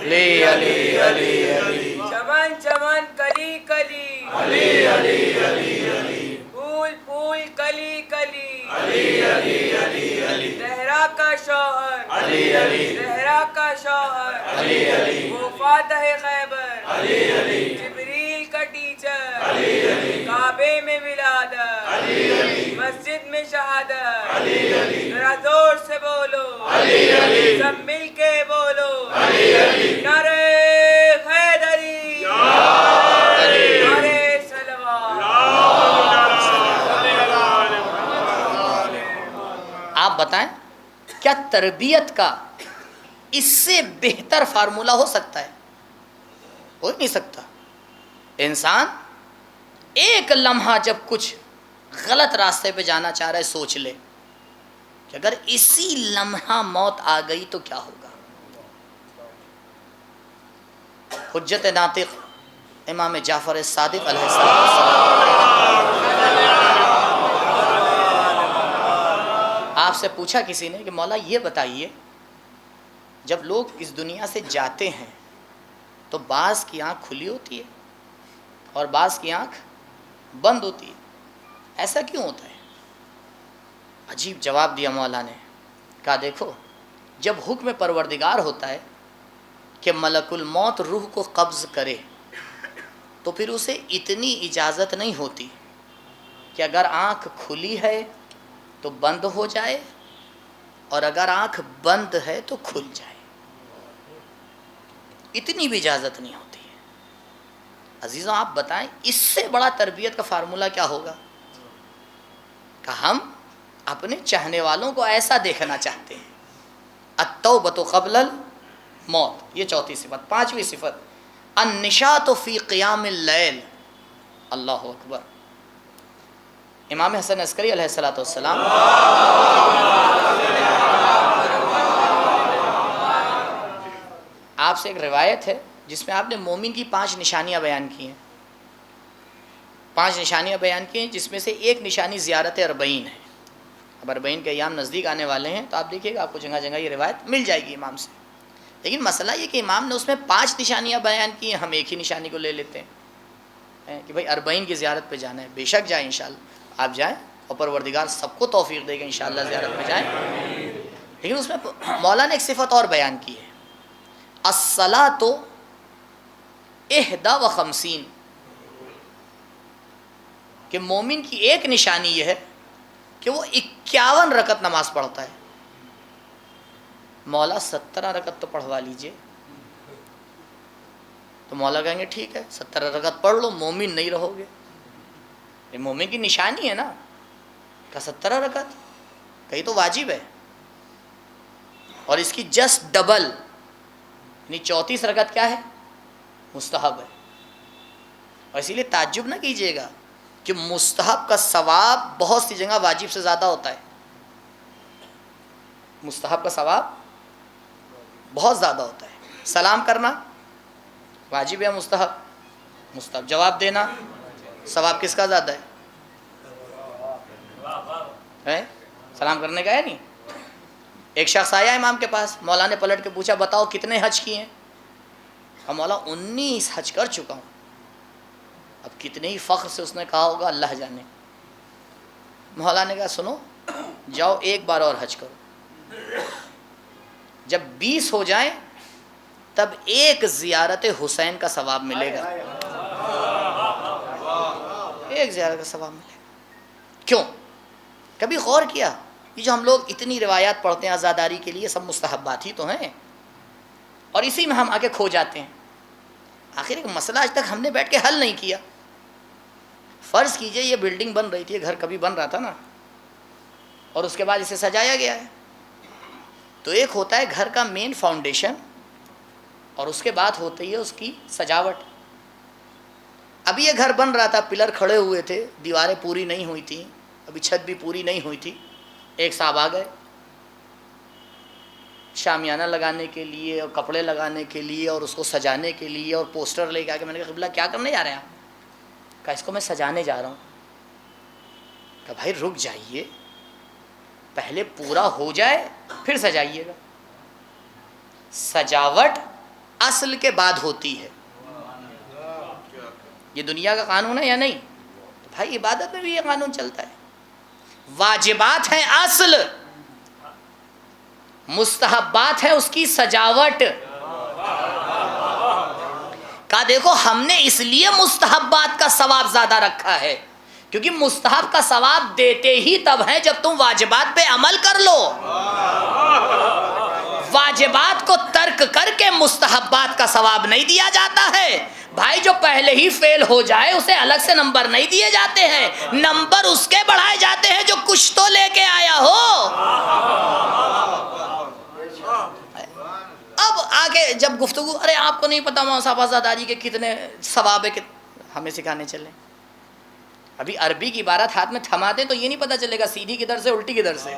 علی علی علی علی، چمن چمن کلی کلی، علی علی علی علی، پھول پھول کلی کلی، علی علی علی علی، زہرا کا شوہر، علی علی، زہرا کا شوہر، علی علی، وہ فاتح خیبر، علی علی، جبریل کا ٹیچر، علی علی، کعبے میں ولادت، علی علی، مسجد میں شہادت، علی علی، ذرا زور سے بولو، علی علی، سب مل کے بولو، علی علی، نعرہ حیدری، کیا تربیت کا اس سے بہتر فارمولہ ہو سکتا ہے؟ ہو ہی نہیں سکتا. انسان ایک لمحہ جب کچھ غلط راستے پہ جانا چاہ رہا ہے سوچ لے کہ اگر اسی لمحہ موت آ گئی تو کیا ہوگا. حجت ناطق امام جعفر صادق علیہ السلام، آپ سے پوچھا کسی نے کہ مولا یہ بتائیے جب لوگ اس دنیا سے جاتے ہیں تو بعض کی آنکھ کھلی ہوتی ہے اور بعض کی آنکھ بند ہوتی ہے، ایسا کیوں ہوتا ہے؟ عجیب جواب دیا مولا نے. کہا دیکھو، جب حکم پروردگار ہوتا ہے کہ ملک الموت روح کو قبض کرے تو پھر اسے اتنی اجازت نہیں ہوتی کہ اگر آنکھ کھلی ہے تو بند ہو جائے اور اگر آنکھ بند ہے تو کھل جائے. اتنی بھی اجازت نہیں ہوتی ہے. عزیزوں آپ بتائیں اس سے بڑا تربیت کا فارمولہ کیا ہوگا؟ کہ ہم اپنے چاہنے والوں کو ایسا دیکھنا چاہتے ہیں. التوبۃ قبل الموت، یہ چوتھی صفت. پانچویں صفت النشاط فی قیام اللیل. اللہ اکبر. امام حسن عسکری علیہ السلام آپ سے ایک روایت ہے جس میں آپ نے مومن کی 5 نشانیاں بیان کی ہیں. 5 نشانیاں بیان کی ہیں جس میں سے ایک نشانی زیارت اربعین ہے. اب اربعین کے ایام نزدیک آنے والے ہیں تو آپ دیکھیے گا آپ کو جگہ جگہ یہ روایت مل جائے گی امام سے. لیکن مسئلہ یہ کہ امام نے اس میں 5 نشانیاں بیان کی ہیں، ہم ایک ہی نشانی کو لے لیتے ہیں کہ بھائی اربعین کی زیارت پہ جانا ہے. بے شک جائیں انشاءاللہ، آپ جائیں اور پروردگار سب کو توفیق دے گا انشاءاللہ زیارت پہ جائیں. لیکن اس میں مولا نے ایک صفت اور بیان کی ہے، الصلاۃ 51، کہ مومن کی ایک نشانی یہ ہے کہ وہ 51 رکعت نماز پڑھتا ہے. مولا 17 رکعت تو پڑھوا لیجئے. تو مولا کہیں گے ٹھیک ہے 17 رکعت پڑھ لو، مومن نہیں رہو گے. یہ مومن کی نشانی ہے نا کہ 17 رکعت، کہیں تو واجب ہے اور اس کی جسٹ ڈبل یعنی 34 رکعت کیا ہے؟ مستحب ہے. اور اسی لیے تعجب نہ کیجیے گا کہ مستحب کا ثواب بہت سی جگہ واجب سے زیادہ ہوتا ہے. مستحب کا ثواب بہت زیادہ ہوتا ہے. سلام کرنا واجب ہے مستحب؟ مستحب. جواب دینا ثواب کس کا زیادہ ہے؟ سلام کرنے کا ہے نہیں. ایک شخص آیا امام کے پاس، مولا نے پلٹ کے پوچھا بتاؤ کتنے حج کیے ہیں؟ کہا مولا 19 حج کر چکا ہوں. اب کتنے ہی فخر سے اس نے کہا ہوگا اللہ جانے. مولا نے کہا سنو جاؤ ایک بار اور حج کرو، جب 20 ہو جائیں تب ایک زیارت حسین کا ثواب ملے گا. ایک زیارت کا ثواب ملے گا. کیوں؟ کبھی غور کیا یہ جو ہم لوگ اتنی روایات پڑھتے ہیں عزاداری کے لیے سب مستحبات ہی تو ہیں اور اسی میں ہم آگے کھو جاتے ہیں. آخر ایک مسئلہ آج تک ہم نے بیٹھ کے حل نہیں کیا. فرض کیجئے یہ بلڈنگ بن رہی تھی، گھر کبھی بن رہا تھا نا، اور اس کے بعد اسے سجایا گیا ہے. تو ایک ہوتا ہے گھر کا مین فاؤنڈیشن اور اس کے بعد ہوتی ہے اس کی سجاوٹ. ابھی یہ گھر بن رہا تھا، پلر کھڑے ہوئے تھے، دیواریں پوری نہیں ہوئی تھیں، ابھی چھت بھی پوری نہیں ہوئی تھی. ایک صاحب آ گئے شامیانہ لگانے کے لیے اور کپڑے لگانے کے لیے اور اس کو سجانے کے لیے اور پوسٹر لے کے آ کے. میں نے کہا قبلہ کیا کرنے جا رہے ہیں آپ؟ کہا اس کو میں سجانے جا رہا ہوں. کہا بھائی رک جائیے، پہلے پورا ہو جائے پھر سجائیے گا. سجاوٹ اصل کے بعد ہوتی ہے. یہ دنیا کا قانون ہے یا نہیں؟ تو بھائی عبادت میں بھی یہ قانون چلتا ہے. واجبات ہیں اصل، مستحبات ہے اس کی سجاوٹ. کہا دیکھو ہم نے اس لیے مستحبات کا ثواب زیادہ رکھا ہے کیونکہ مستحب کا ثواب دیتے ہی تب ہے جب تم واجبات پہ عمل کر لو. واجبات کو ترک کر کے مستحبات کا ثواب نہیں دیا جاتا ہے. بھائی جو پہلے ہی فیل ہو جائے اسے الگ سے نمبر نہیں دیے جاتے ہیں، نمبر اس کے بڑھائے جاتے ہیں جو کچھ تو لے کے آیا ہو. آ کے جب گفتگو، ارے آپ کو نہیں پتا مولانا صاحب آزاداری کے کتنے ثواب ہے، ہمیں سکھانے چلیں؟ ابھی عربی کی عبارت ہاتھ میں تھما دیں تو یہ نہیں پتا چلے گا سیدھی کدھر سے الٹی کدھر سے،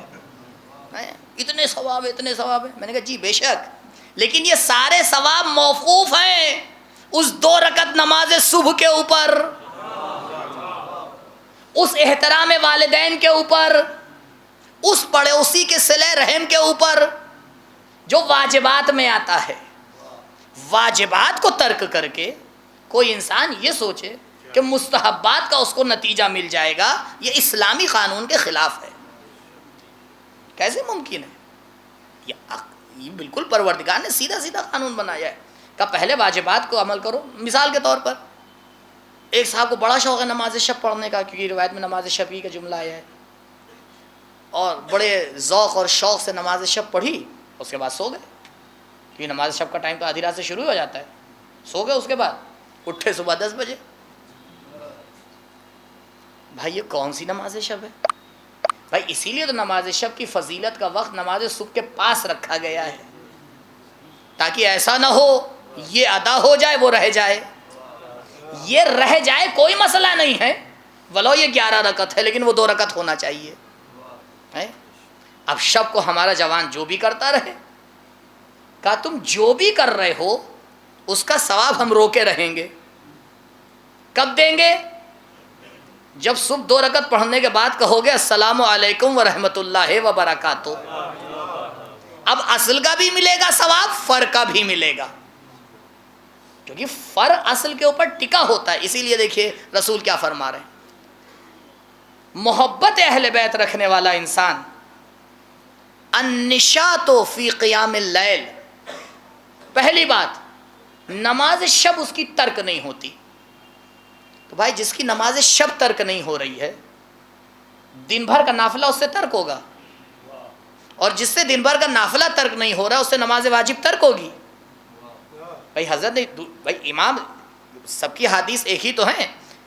اتنے ثواب ہے اتنے ثواب ہے. میں نے کہا جی بے شک، لیکن یہ سارے ثواب موقوف ہیں اس 2 رکعت نماز صبح کے اوپر، اس احترام والدین کے اوپر، اس پڑوسی کے صلہ رحم کے اوپر جو واجبات میں آتا ہے. واجبات کو ترک کر کے کوئی انسان یہ سوچے کہ مستحبات کا اس کو نتیجہ مل جائے گا، یہ اسلامی قانون کے خلاف ہے. کیسے ممکن ہے؟ یہ بالکل پروردگار نے سیدھا سیدھا قانون بنایا ہے کہ پہلے واجبات کو عمل کرو. مثال کے طور پر ایک صاحب کو بڑا شوق ہے نماز شب پڑھنے کا، کیونکہ روایت میں نماز شبی کا جملہ آیا ہے، اور بڑے ذوق اور شوق سے نماز شب پڑھی، اس کے بعد سو گئے، کیونکہ نماز شب کا ٹائم تو آدھی رات سے شروع ہو جاتا ہے. سو گئے، اس کے بعد اٹھے صبح 10 بجے. بھائی یہ کون سی نماز شب ہے؟ بھائی اسی لیے تو نماز شب کی فضیلت کا وقت نماز صبح کے پاس رکھا گیا ہے، تاکہ ایسا نہ ہو یہ ادا ہو جائے وہ رہ جائے. یہ رہ جائے کوئی مسئلہ نہیں ہے، ولو یہ 11 رکعت ہے لیکن وہ 2 رکعت ہونا چاہیے. اب شب کو ہمارا جوان جو بھی کرتا رہے، کہا تم جو بھی کر رہے ہو اس کا ثواب ہم روکے رہیں گے. کب دیں گے؟ جب صبح 2 رکعت پڑھنے کے بعد کہو گے السلام علیکم ورحمۃ اللہ وبرکاتہ. اب اصل کا بھی ملے گا ثواب، فر کا بھی ملے گا، کیونکہ فر اصل کے اوپر ٹکا ہوتا ہے. اسی لیے دیکھیے رسول کیا فرما رہے ہیں، محبت اہل بیت رکھنے والا انسان النشاط فی قیام اللیل، پہلی بات نماز شب اس کی ترک نہیں ہوتی. تو بھائی جس کی نماز شب ترک نہیں ہو رہی ہے، دن بھر کا نافلہ اس سے ترک ہوگا، اور جس سے دن بھر کا نافلہ ترک نہیں ہو رہا اس سے نماز واجب ترک ہوگی. بھائی حضرت نے، بھائی امام سب کی حدیث ایک ہی تو ہیں.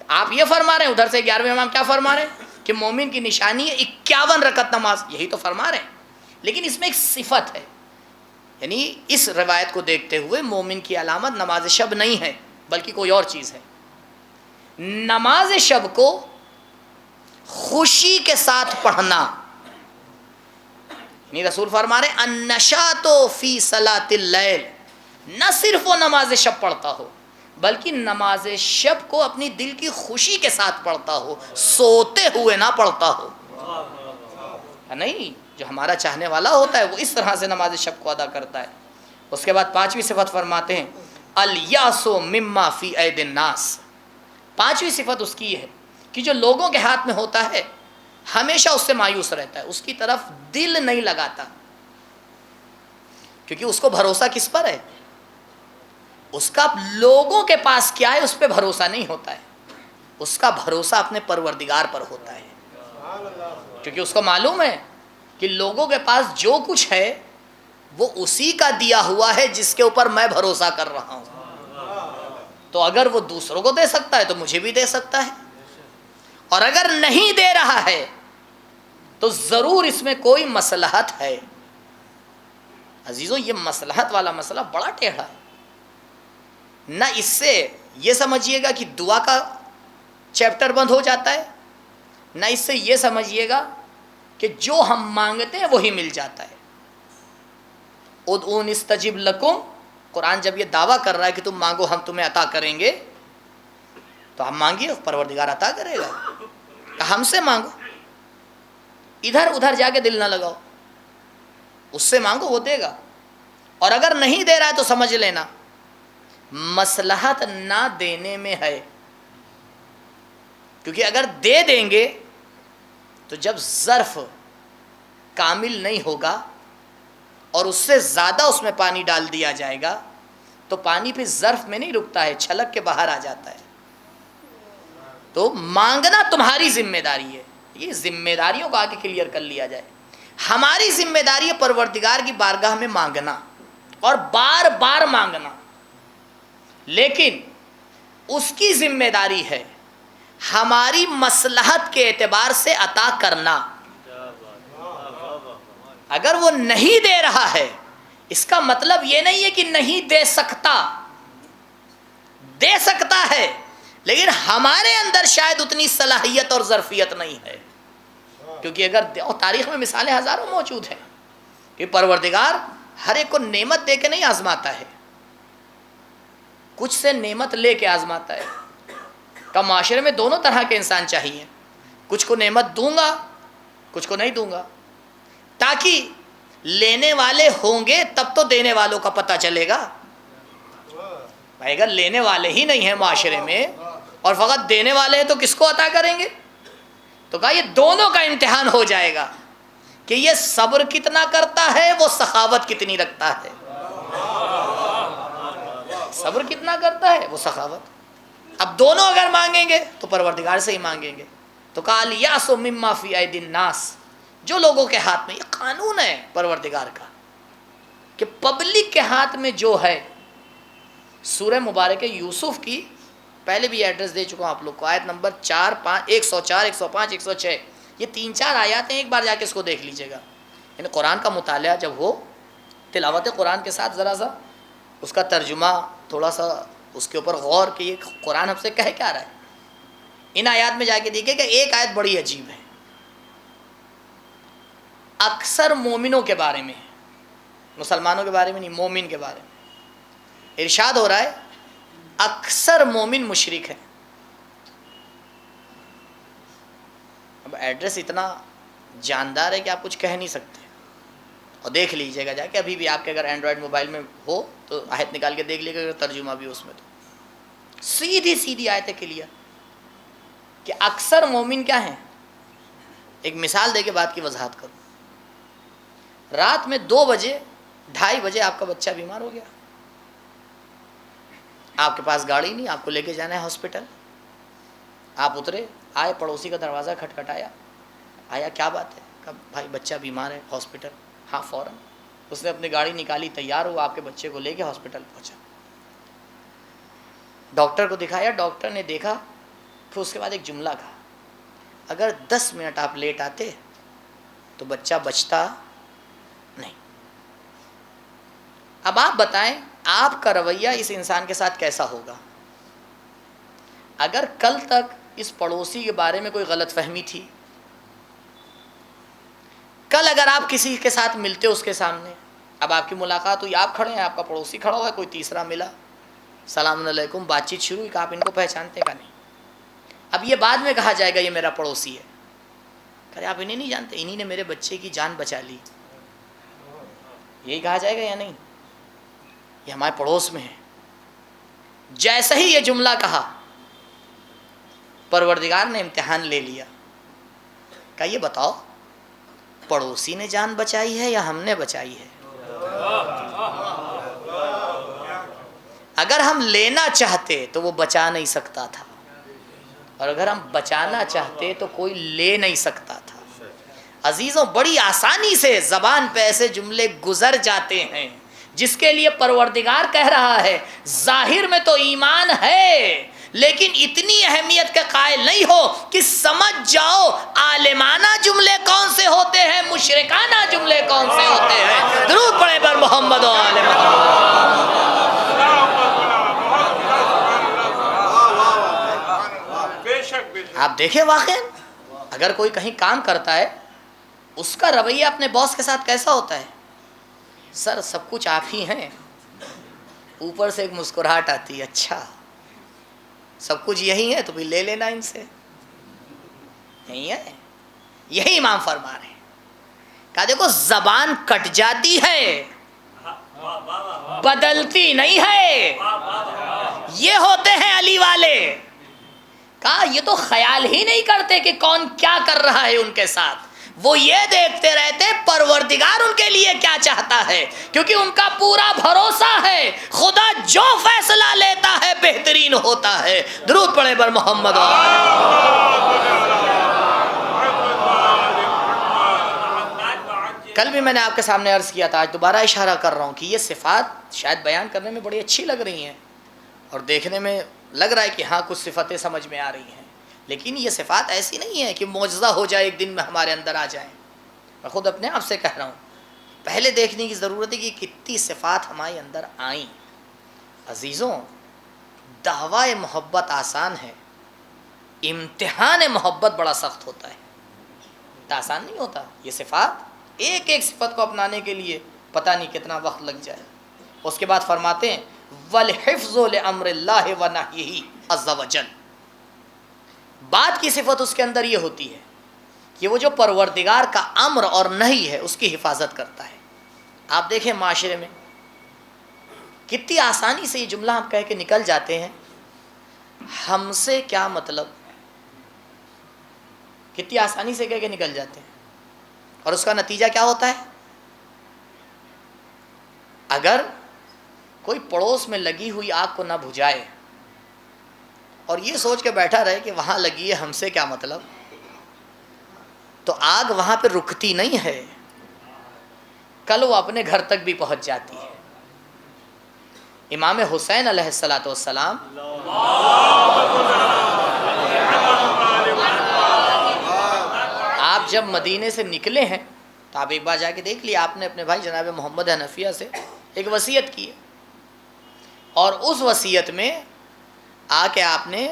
آپ یہ فرما رہے ہیں، ادھر سے 11ویں امام کیا فرما رہے ہیں کہ مومن کی نشانی ہے 51 رکعت نماز، یہی تو فرما رہے ہیں. لیکن اس میں ایک صفت ہے، یعنی اس روایت کو دیکھتے ہوئے مومن کی علامت نماز شب نہیں ہے بلکہ کوئی اور چیز ہے. نماز شب کو خوشی کے ساتھ پڑھنا، یعنی رسول فرما رہے النشاط فی صلاۃ اللیل، نہ صرف وہ نماز شب پڑھتا ہو بلکہ نماز شب کو اپنی دل کی خوشی کے ساتھ پڑھتا ہو، سوتے ہوئے نہ پڑھتا ہو. نہیں، جو ہمارا چاہنے والا ہوتا ہے وہ اس طرح سے نماز شب کو ادا کرتا ہے. اس کے بعد 5ویں صفت فرماتے ہیں الیاس مما فی اید الناس. 5ویں صفت اس کی ہے کہ جو لوگوں کے ہاتھ میں ہوتا ہے ہمیشہ اس سے مایوس رہتا ہے، اس کی طرف دل نہیں لگاتا، کیونکہ اس کو بھروسہ کس پر ہے؟ اس کا لوگوں کے پاس کیا ہے اس پہ بھروسہ نہیں ہوتا ہے، اس کا بھروسہ اپنے پروردگار پر ہوتا ہے. کیونکہ اس کو معلوم ہے کہ لوگوں کے پاس جو کچھ ہے وہ اسی کا دیا ہوا ہے جس کے اوپر میں بھروسہ کر رہا ہوں. تو اگر وہ دوسروں کو دے سکتا ہے تو مجھے بھی دے سکتا ہے، اور اگر نہیں دے رہا ہے تو ضرور اس میں کوئی مصلحت ہے. عزیزوں یہ مصلحت والا مسئلہ بڑا ٹیڑھا ہے. نہ اس سے یہ سمجھیے گا کہ دعا کا چیپٹر بند ہو جاتا ہے، نہ اس سے یہ سمجھیے گا کہ جو ہم مانگتے ہیں وہی مل جاتا ہے. ادعونی استجب لکم، قرآن جب یہ دعویٰ کر رہا ہے کہ تم مانگو ہم تمہیں عطا کریں گے، تو ہم مانگیے پروردگار عطا کرے گا. کہ ہم سے مانگو، ادھر ادھر جا کے دل نہ لگاؤ، اس سے مانگو وہ دے گا. اور اگر نہیں دے رہا ہے تو سمجھ لینا مصلحت نہ دینے میں ہے، کیونکہ اگر دے دیں گے تو جب ظرف کامل نہیں ہوگا اور اس سے زیادہ اس میں پانی ڈال دیا جائے گا تو پانی پہ ظرف میں نہیں رکتا ہے، چھلک کے باہر آ جاتا ہے. تو مانگنا تمہاری ذمہ داری ہے. یہ ذمہ داریوں کو آگے کلیئر کر لیا جائے. ہماری ذمہ داری ہے پروردگار کی بارگاہ میں مانگنا اور بار بار مانگنا، لیکن اس کی ذمہ داری ہے ہماری مصلحت کے اعتبار سے عطا کرنا. اگر وہ نہیں دے رہا ہے اس کا مطلب یہ نہیں ہے کہ نہیں دے سکتا، دے سکتا ہے، لیکن ہمارے اندر شاید اتنی صلاحیت اور ظرفیت نہیں ہے. کیونکہ اگر اور تاریخ میں مثالیں ہزاروں موجود ہیں کہ پروردگار ہر ایک کو نعمت دے کے نہیں آزماتا ہے، کچھ سے نعمت لے کے آزماتا ہے. تو معاشرے میں دونوں طرح کے انسان چاہیے، کچھ کو نعمت دوں گا، کچھ کو نہیں دوں گا، تاکہ لینے والے ہوں گے تب تو دینے والوں کا پتہ چلے گا. بھائی اگر لینے والے ہی نہیں ہیں معاشرے میں اور فقط دینے والے ہیں تو کس کو عطا کریں گے؟ تو کہا یہ دونوں کا امتحان ہو جائے گا کہ یہ صبر کتنا کرتا ہے، وہ سخاوت کتنی رکھتا ہے. صبر کتنا کرتا ہے، وہ سخاوت. اب دونوں اگر مانگیں گے تو پروردگار سے ہی مانگیں گے. تو قال الیاس مما فی ایدی الناس، جو لوگوں کے ہاتھ میں، یہ قانون ہے پروردگار کا کہ پبلک کے ہاتھ میں جو ہے. سورہ مبارکہ یوسف کی پہلے بھی ایڈریس دے چکا ہوں آپ لوگ کو، آیت نمبر 104 105 106، یہ 3-4 آیات ہیں، ایک بار جا کے اس کو دیکھ لیجئے گا. یعنی قرآن کا مطالعہ جب ہو، تلاوت قرآن کے ساتھ ذرا سا اس کا ترجمہ، تھوڑا سا اس کے اوپر غور کہ یہ قرآن ہم سے کہہ کیا رہا ہے. ان آیات میں جا کے دیکھیں کہ ایک آیت بڑی عجیب ہے، اکثر مومنوں کے بارے میں، مسلمانوں کے بارے میں نہیں، مومن کے بارے میں ارشاد ہو رہا ہے اکثر مومن مشرک ہیں. اب ایڈریس اتنا جاندار ہے کہ آپ کچھ کہہ نہیں سکتے، اور دیکھ لیجئے گا جا کے، ابھی بھی آپ کے اگر اینڈرائڈ موبائل میں ہو تو آیت نکال کے دیکھ لیجئے گا، ترجمہ بھی اس میں. تو سیدھی آیت ہے کلیئر کہ اکثر مومن کیا ہیں. ایک مثال دے کے بات کی وضاحت کروں. رات میں 2 بجے 2:30 بجے آپ کا بچہ بیمار ہو گیا، آپ کے پاس گاڑی نہیں، آپ کو لے کے جانا ہے ہاسپٹل. آپ اترے، آئے، پڑوسی کا دروازہ کھٹکھٹایا، آیا کیا بات ہے؟ کہا بھائی بچہ بیمار ہے، ہاسپٹل. ہاں فوراً اس نے اپنی گاڑی نکالی، تیار ہوا، آپ کے بچے کو لے کے ہاسپٹل پہنچا، ڈاکٹر کو دکھایا. ڈاکٹر نے دیکھا، پھر اس کے بعد ایک جملہ کہا، اگر 10 منٹ آپ لیٹ آتے تو بچہ بچتا نہیں. اب آپ بتائیں آپ کا رویہ اس انسان کے ساتھ کیسا ہوگا؟ اگر کل تک اس پڑوسی کے بارے میں کوئی غلط فہمی تھی، کل اگر آپ کسی کے ساتھ ملتے اس کے سامنے، اب آپ کی ملاقات ہوئی، آپ کھڑے ہیں، آپ کا پڑوسی کھڑا ہوا ہے، کوئی تیسرا ملا، سلام علیکم، بات چیت شروع ہوئی کہ آپ ان کو پہچانتے کا نہیں. اب یہ بعد میں کہا جائے گا یہ میرا پڑوسی ہے، کہ آپ انہیں نہیں جانتے، انہی نے میرے بچے کی جان بچا لی. یہی کہا جائے گا یا نہیں؟ یہ ہمارے پڑوس میں ہے. جیسے ہی یہ جملہ کہا، پروردگار نے امتحان لے لیا. کہا یہ بتاؤ پڑوسی نے جان بچائی ہے یا ہم نے بچائی ہے؟ اگر ہم لینا چاہتے تو وہ بچا نہیں سکتا تھا، اور اگر ہم بچانا چاہتے تو کوئی لے نہیں سکتا تھا. عزیزوں بڑی آسانی سے زبان پہ ایسے جملے گزر جاتے ہیں جس کے لیے پروردگار کہہ رہا ہے ظاہر میں تو ایمان ہے، لیکن اتنی اہمیت کے قائل نہیں ہو کہ سمجھ جاؤ عالمانہ جملے کون سے ہوتے ہیں، مشرکانہ جملے کون سے ہوتے ہیں. درود پڑھے بر محمد و آل محمد. آپ دیکھیں واقعا اگر کوئی کہیں کام کرتا ہے، اس کا رویہ اپنے باس کے ساتھ کیسا ہوتا ہے؟ سر سب کچھ آپ ہی ہیں، اوپر سے ایک مسکراہٹ آتی ہے، اچھا سب کچھ یہی ہے تو بھی لے لینا ان سے. یہی ہے، یہی امام فرما رہے ہیں. کہا دیکھو زبان کٹ جاتی ہے، بدلتی نہیں ہے. یہ ہوتے ہیں علی والے. کہا یہ تو خیال ہی نہیں کرتے کہ کون کیا کر رہا ہے ان کے ساتھ، وہ یہ دیکھتے رہتے پروردگار ان کے لیے کیا چاہتا ہے، کیونکہ ان کا پورا بھروسہ ہے خدا جو فیصلہ لیتا ہے بہترین ہوتا ہے. درود پڑھے بر محمد. کل بھی میں نے آپ کے سامنے عرض کیا تھا، آج دوبارہ اشارہ کر رہا ہوں کہ یہ صفات شاید بیان کرنے میں بڑی اچھی لگ رہی ہیں اور دیکھنے میں لگ رہا ہے کہ ہاں کچھ صفتیں سمجھ میں آ رہی ہیں، لیکن یہ صفات ایسی نہیں ہے کہ معجزہ ہو جائے ایک دن میں ہمارے اندر آ جائیں. میں خود اپنے آپ سے کہہ رہا ہوں پہلے دیکھنے کی ضرورت ہے کہ کتنی صفات ہمارے اندر آئیں۔ عزیزوں، دعوی محبت آسان ہے، امتحان محبت بڑا سخت ہوتا ہے۔ آسان نہیں ہوتا، یہ صفات ایک ایک صفت کو اپنانے کے لیے پتہ نہیں کتنا وقت لگ جائے۔ اس کے بعد فرماتے ہیں والحفظ لامر اللہ ونہیہ عز وجل، بات کی صفت اس کے اندر یہ ہوتی ہے کہ وہ جو پروردگار کا امر اور نہی ہے اس کی حفاظت کرتا ہے۔ آپ دیکھیں معاشرے میں کتنی آسانی سے یہ جملہ ہم کہہ کے نکل جاتے ہیں، ہم سے کیا مطلب، کتنی آسانی سے کہہ کے نکل جاتے ہیں، اور اس کا نتیجہ کیا ہوتا ہے؟ اگر کوئی پڑوس میں لگی ہوئی آگ کو نہ بجھائے اور یہ سوچ کے بیٹھا رہے کہ وہاں لگی ہے ہم سے کیا مطلب، تو آگ وہاں پہ رکتی نہیں ہے، کل وہ اپنے گھر تک بھی پہنچ جاتی ہے۔ امام حسین علیہ السلام آپ جب مدینے سے نکلے ہیں تو آپ ایک بار جا کے دیکھ لیے، آپ نے اپنے بھائی جناب محمد حنفیہ سے ایک وصیت کی ہے، اور اس وصیت میں آ کے آپ نے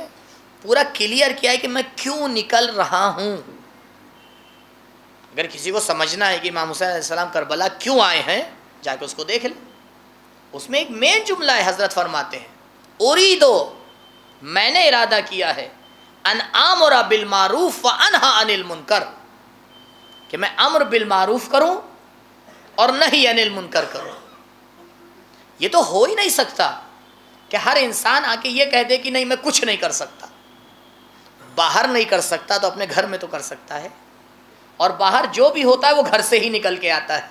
پورا کلیئر کیا ہے کہ میں کیوں نکل رہا ہوں۔ اگر کسی کو سمجھنا ہے کہ امام حسین علیہ السلام کربلا کیوں آئے ہیں، جا کے اس کو دیکھ لیں۔ اس میں ایک مین جملہ ہے، حضرت فرماتے ہیں اریدو، میں نے ارادہ کیا ہے، ان آمر بالمعروف وانہا عن المنکر، کہ میں امر بالمعروف کروں اور نہی عن المنکر کروں۔ یہ تو ہو ہی نہیں سکتا کہ ہر انسان آ کے یہ کہہ دے کہ نہیں میں کچھ نہیں کر سکتا۔ باہر نہیں کر سکتا تو اپنے گھر میں تو کر سکتا ہے، اور باہر جو بھی ہوتا ہے وہ گھر سے ہی نکل کے آتا ہے۔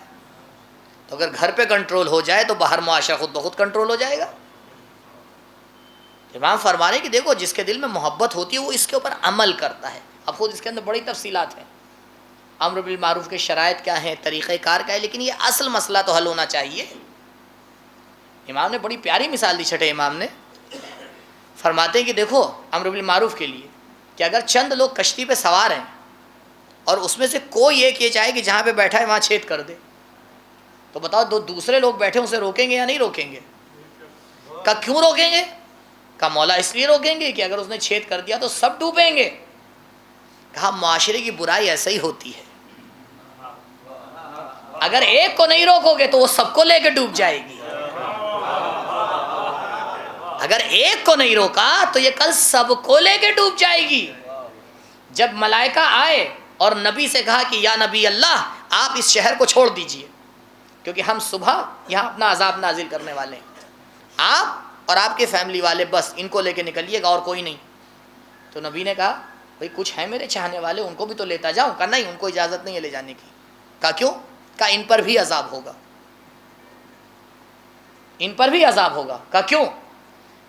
تو اگر گھر پہ کنٹرول ہو جائے تو باہر معاشرہ خود بخود کنٹرول ہو جائے گا۔ امام فرما رہے ہیں کہ دیکھو جس کے دل میں محبت ہوتی ہے وہ اس کے اوپر عمل کرتا ہے۔ اب خود اس کے اندر بڑی تفصیلات ہیں، امر بالمعروف کے شرائط کیا ہیں، طریقہ کار کیا ہے، لیکن یہ اصل مسئلہ تو حل ہونا چاہیے۔ امام نے بڑی پیاری مثال دی، چھٹے امام نے فرماتے ہیں کہ دیکھو امر بالمعروف کے لیے کہ اگر چند لوگ کشتی پہ سوار ہیں اور اس میں سے کوئی ایک یہ چاہے کہ جہاں پہ بیٹھا ہے وہاں چھید کر دے، تو بتاؤ دو دوسرے لوگ بیٹھے اسے روکیں گے یا نہیں روکیں گے؟ کہا کیوں روکیں گے؟ کہا مولا اس لیے روکیں گے کہ اگر اس نے چھید کر دیا تو سب ڈوبیں گے۔ کہا معاشرے کی برائی ایسا ہی ہوتی ہے، اگر ایک کو نہیں روکو گے تو وہ سب کو لے کے ڈوب جائے گی۔ اگر ایک کو نہیں روکا تو یہ کل سب کو لے کے ڈوب جائے گی۔ جب ملائکہ آئے اور نبی سے کہا کہ یا نبی اللہ آپ اس شہر کو چھوڑ دیجئے کیونکہ ہم صبح یہاں اپنا عذاب نازل کرنے والے ہیں، آپ اور آپ کے فیملی والے بس ان کو لے کے نکلیے گا اور کوئی نہیں۔ تو نبی نے کہا بھئی کچھ ہیں میرے چاہنے والے، ان کو بھی تو لیتا جاؤں۔ کہا نہیں، ان کو اجازت نہیں ہے لے جانے کی۔ کہا کیوں؟ کہا ان پر بھی عذاب ہوگا، ان پر بھی عذاب ہوگا۔ کہا کیوں؟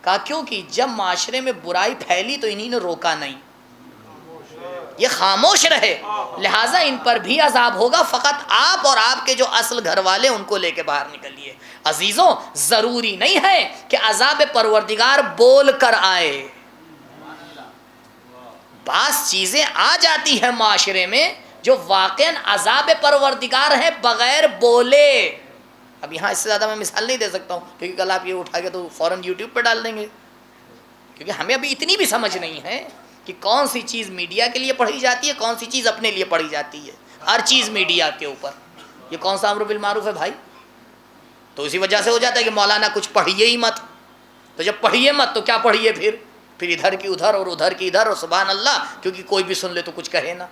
کہا کیونکہ جب معاشرے میں برائی پھیلی تو انہی نے روکا نہیں، یہ خاموش رہے، لہٰذا ان پر بھی عذاب ہوگا، فقط آپ اور آپ کے جو اصل گھر والے ان کو لے کے باہر نکلیے۔ عزیزوں ضروری نہیں ہے کہ عذاب پروردگار بول کر آئے، بعض چیزیں آ جاتی ہیں معاشرے میں جو واقعاً عذاب پروردگار ہیں بغیر بولے۔ اب یہاں اس سے زیادہ میں مثال نہیں دے سکتا ہوں کیونکہ کل آپ یہ اٹھا کے تو فوراً یوٹیوب پہ ڈال دیں گے، کیونکہ ہمیں ابھی اتنی بھی سمجھ نہیں ہے کہ کون سی چیز میڈیا کے لیے پڑھی جاتی ہے، کون سی چیز اپنے لیے پڑھی جاتی ہے۔ ہر چیز میڈیا کے اوپر، یہ کون سا امر بالمعروف ہے بھائی؟ تو اسی وجہ سے ہو جاتا ہے کہ مولانا کچھ پڑھیے ہی مت، تو جب پڑھیے مت تو کیا پڑھیے پھر ادھر کی ادھر اور ادھر کی ادھر، اور سبحان اللہ کیونکہ کوئی بھی سن لے تو کچھ کہے نا۔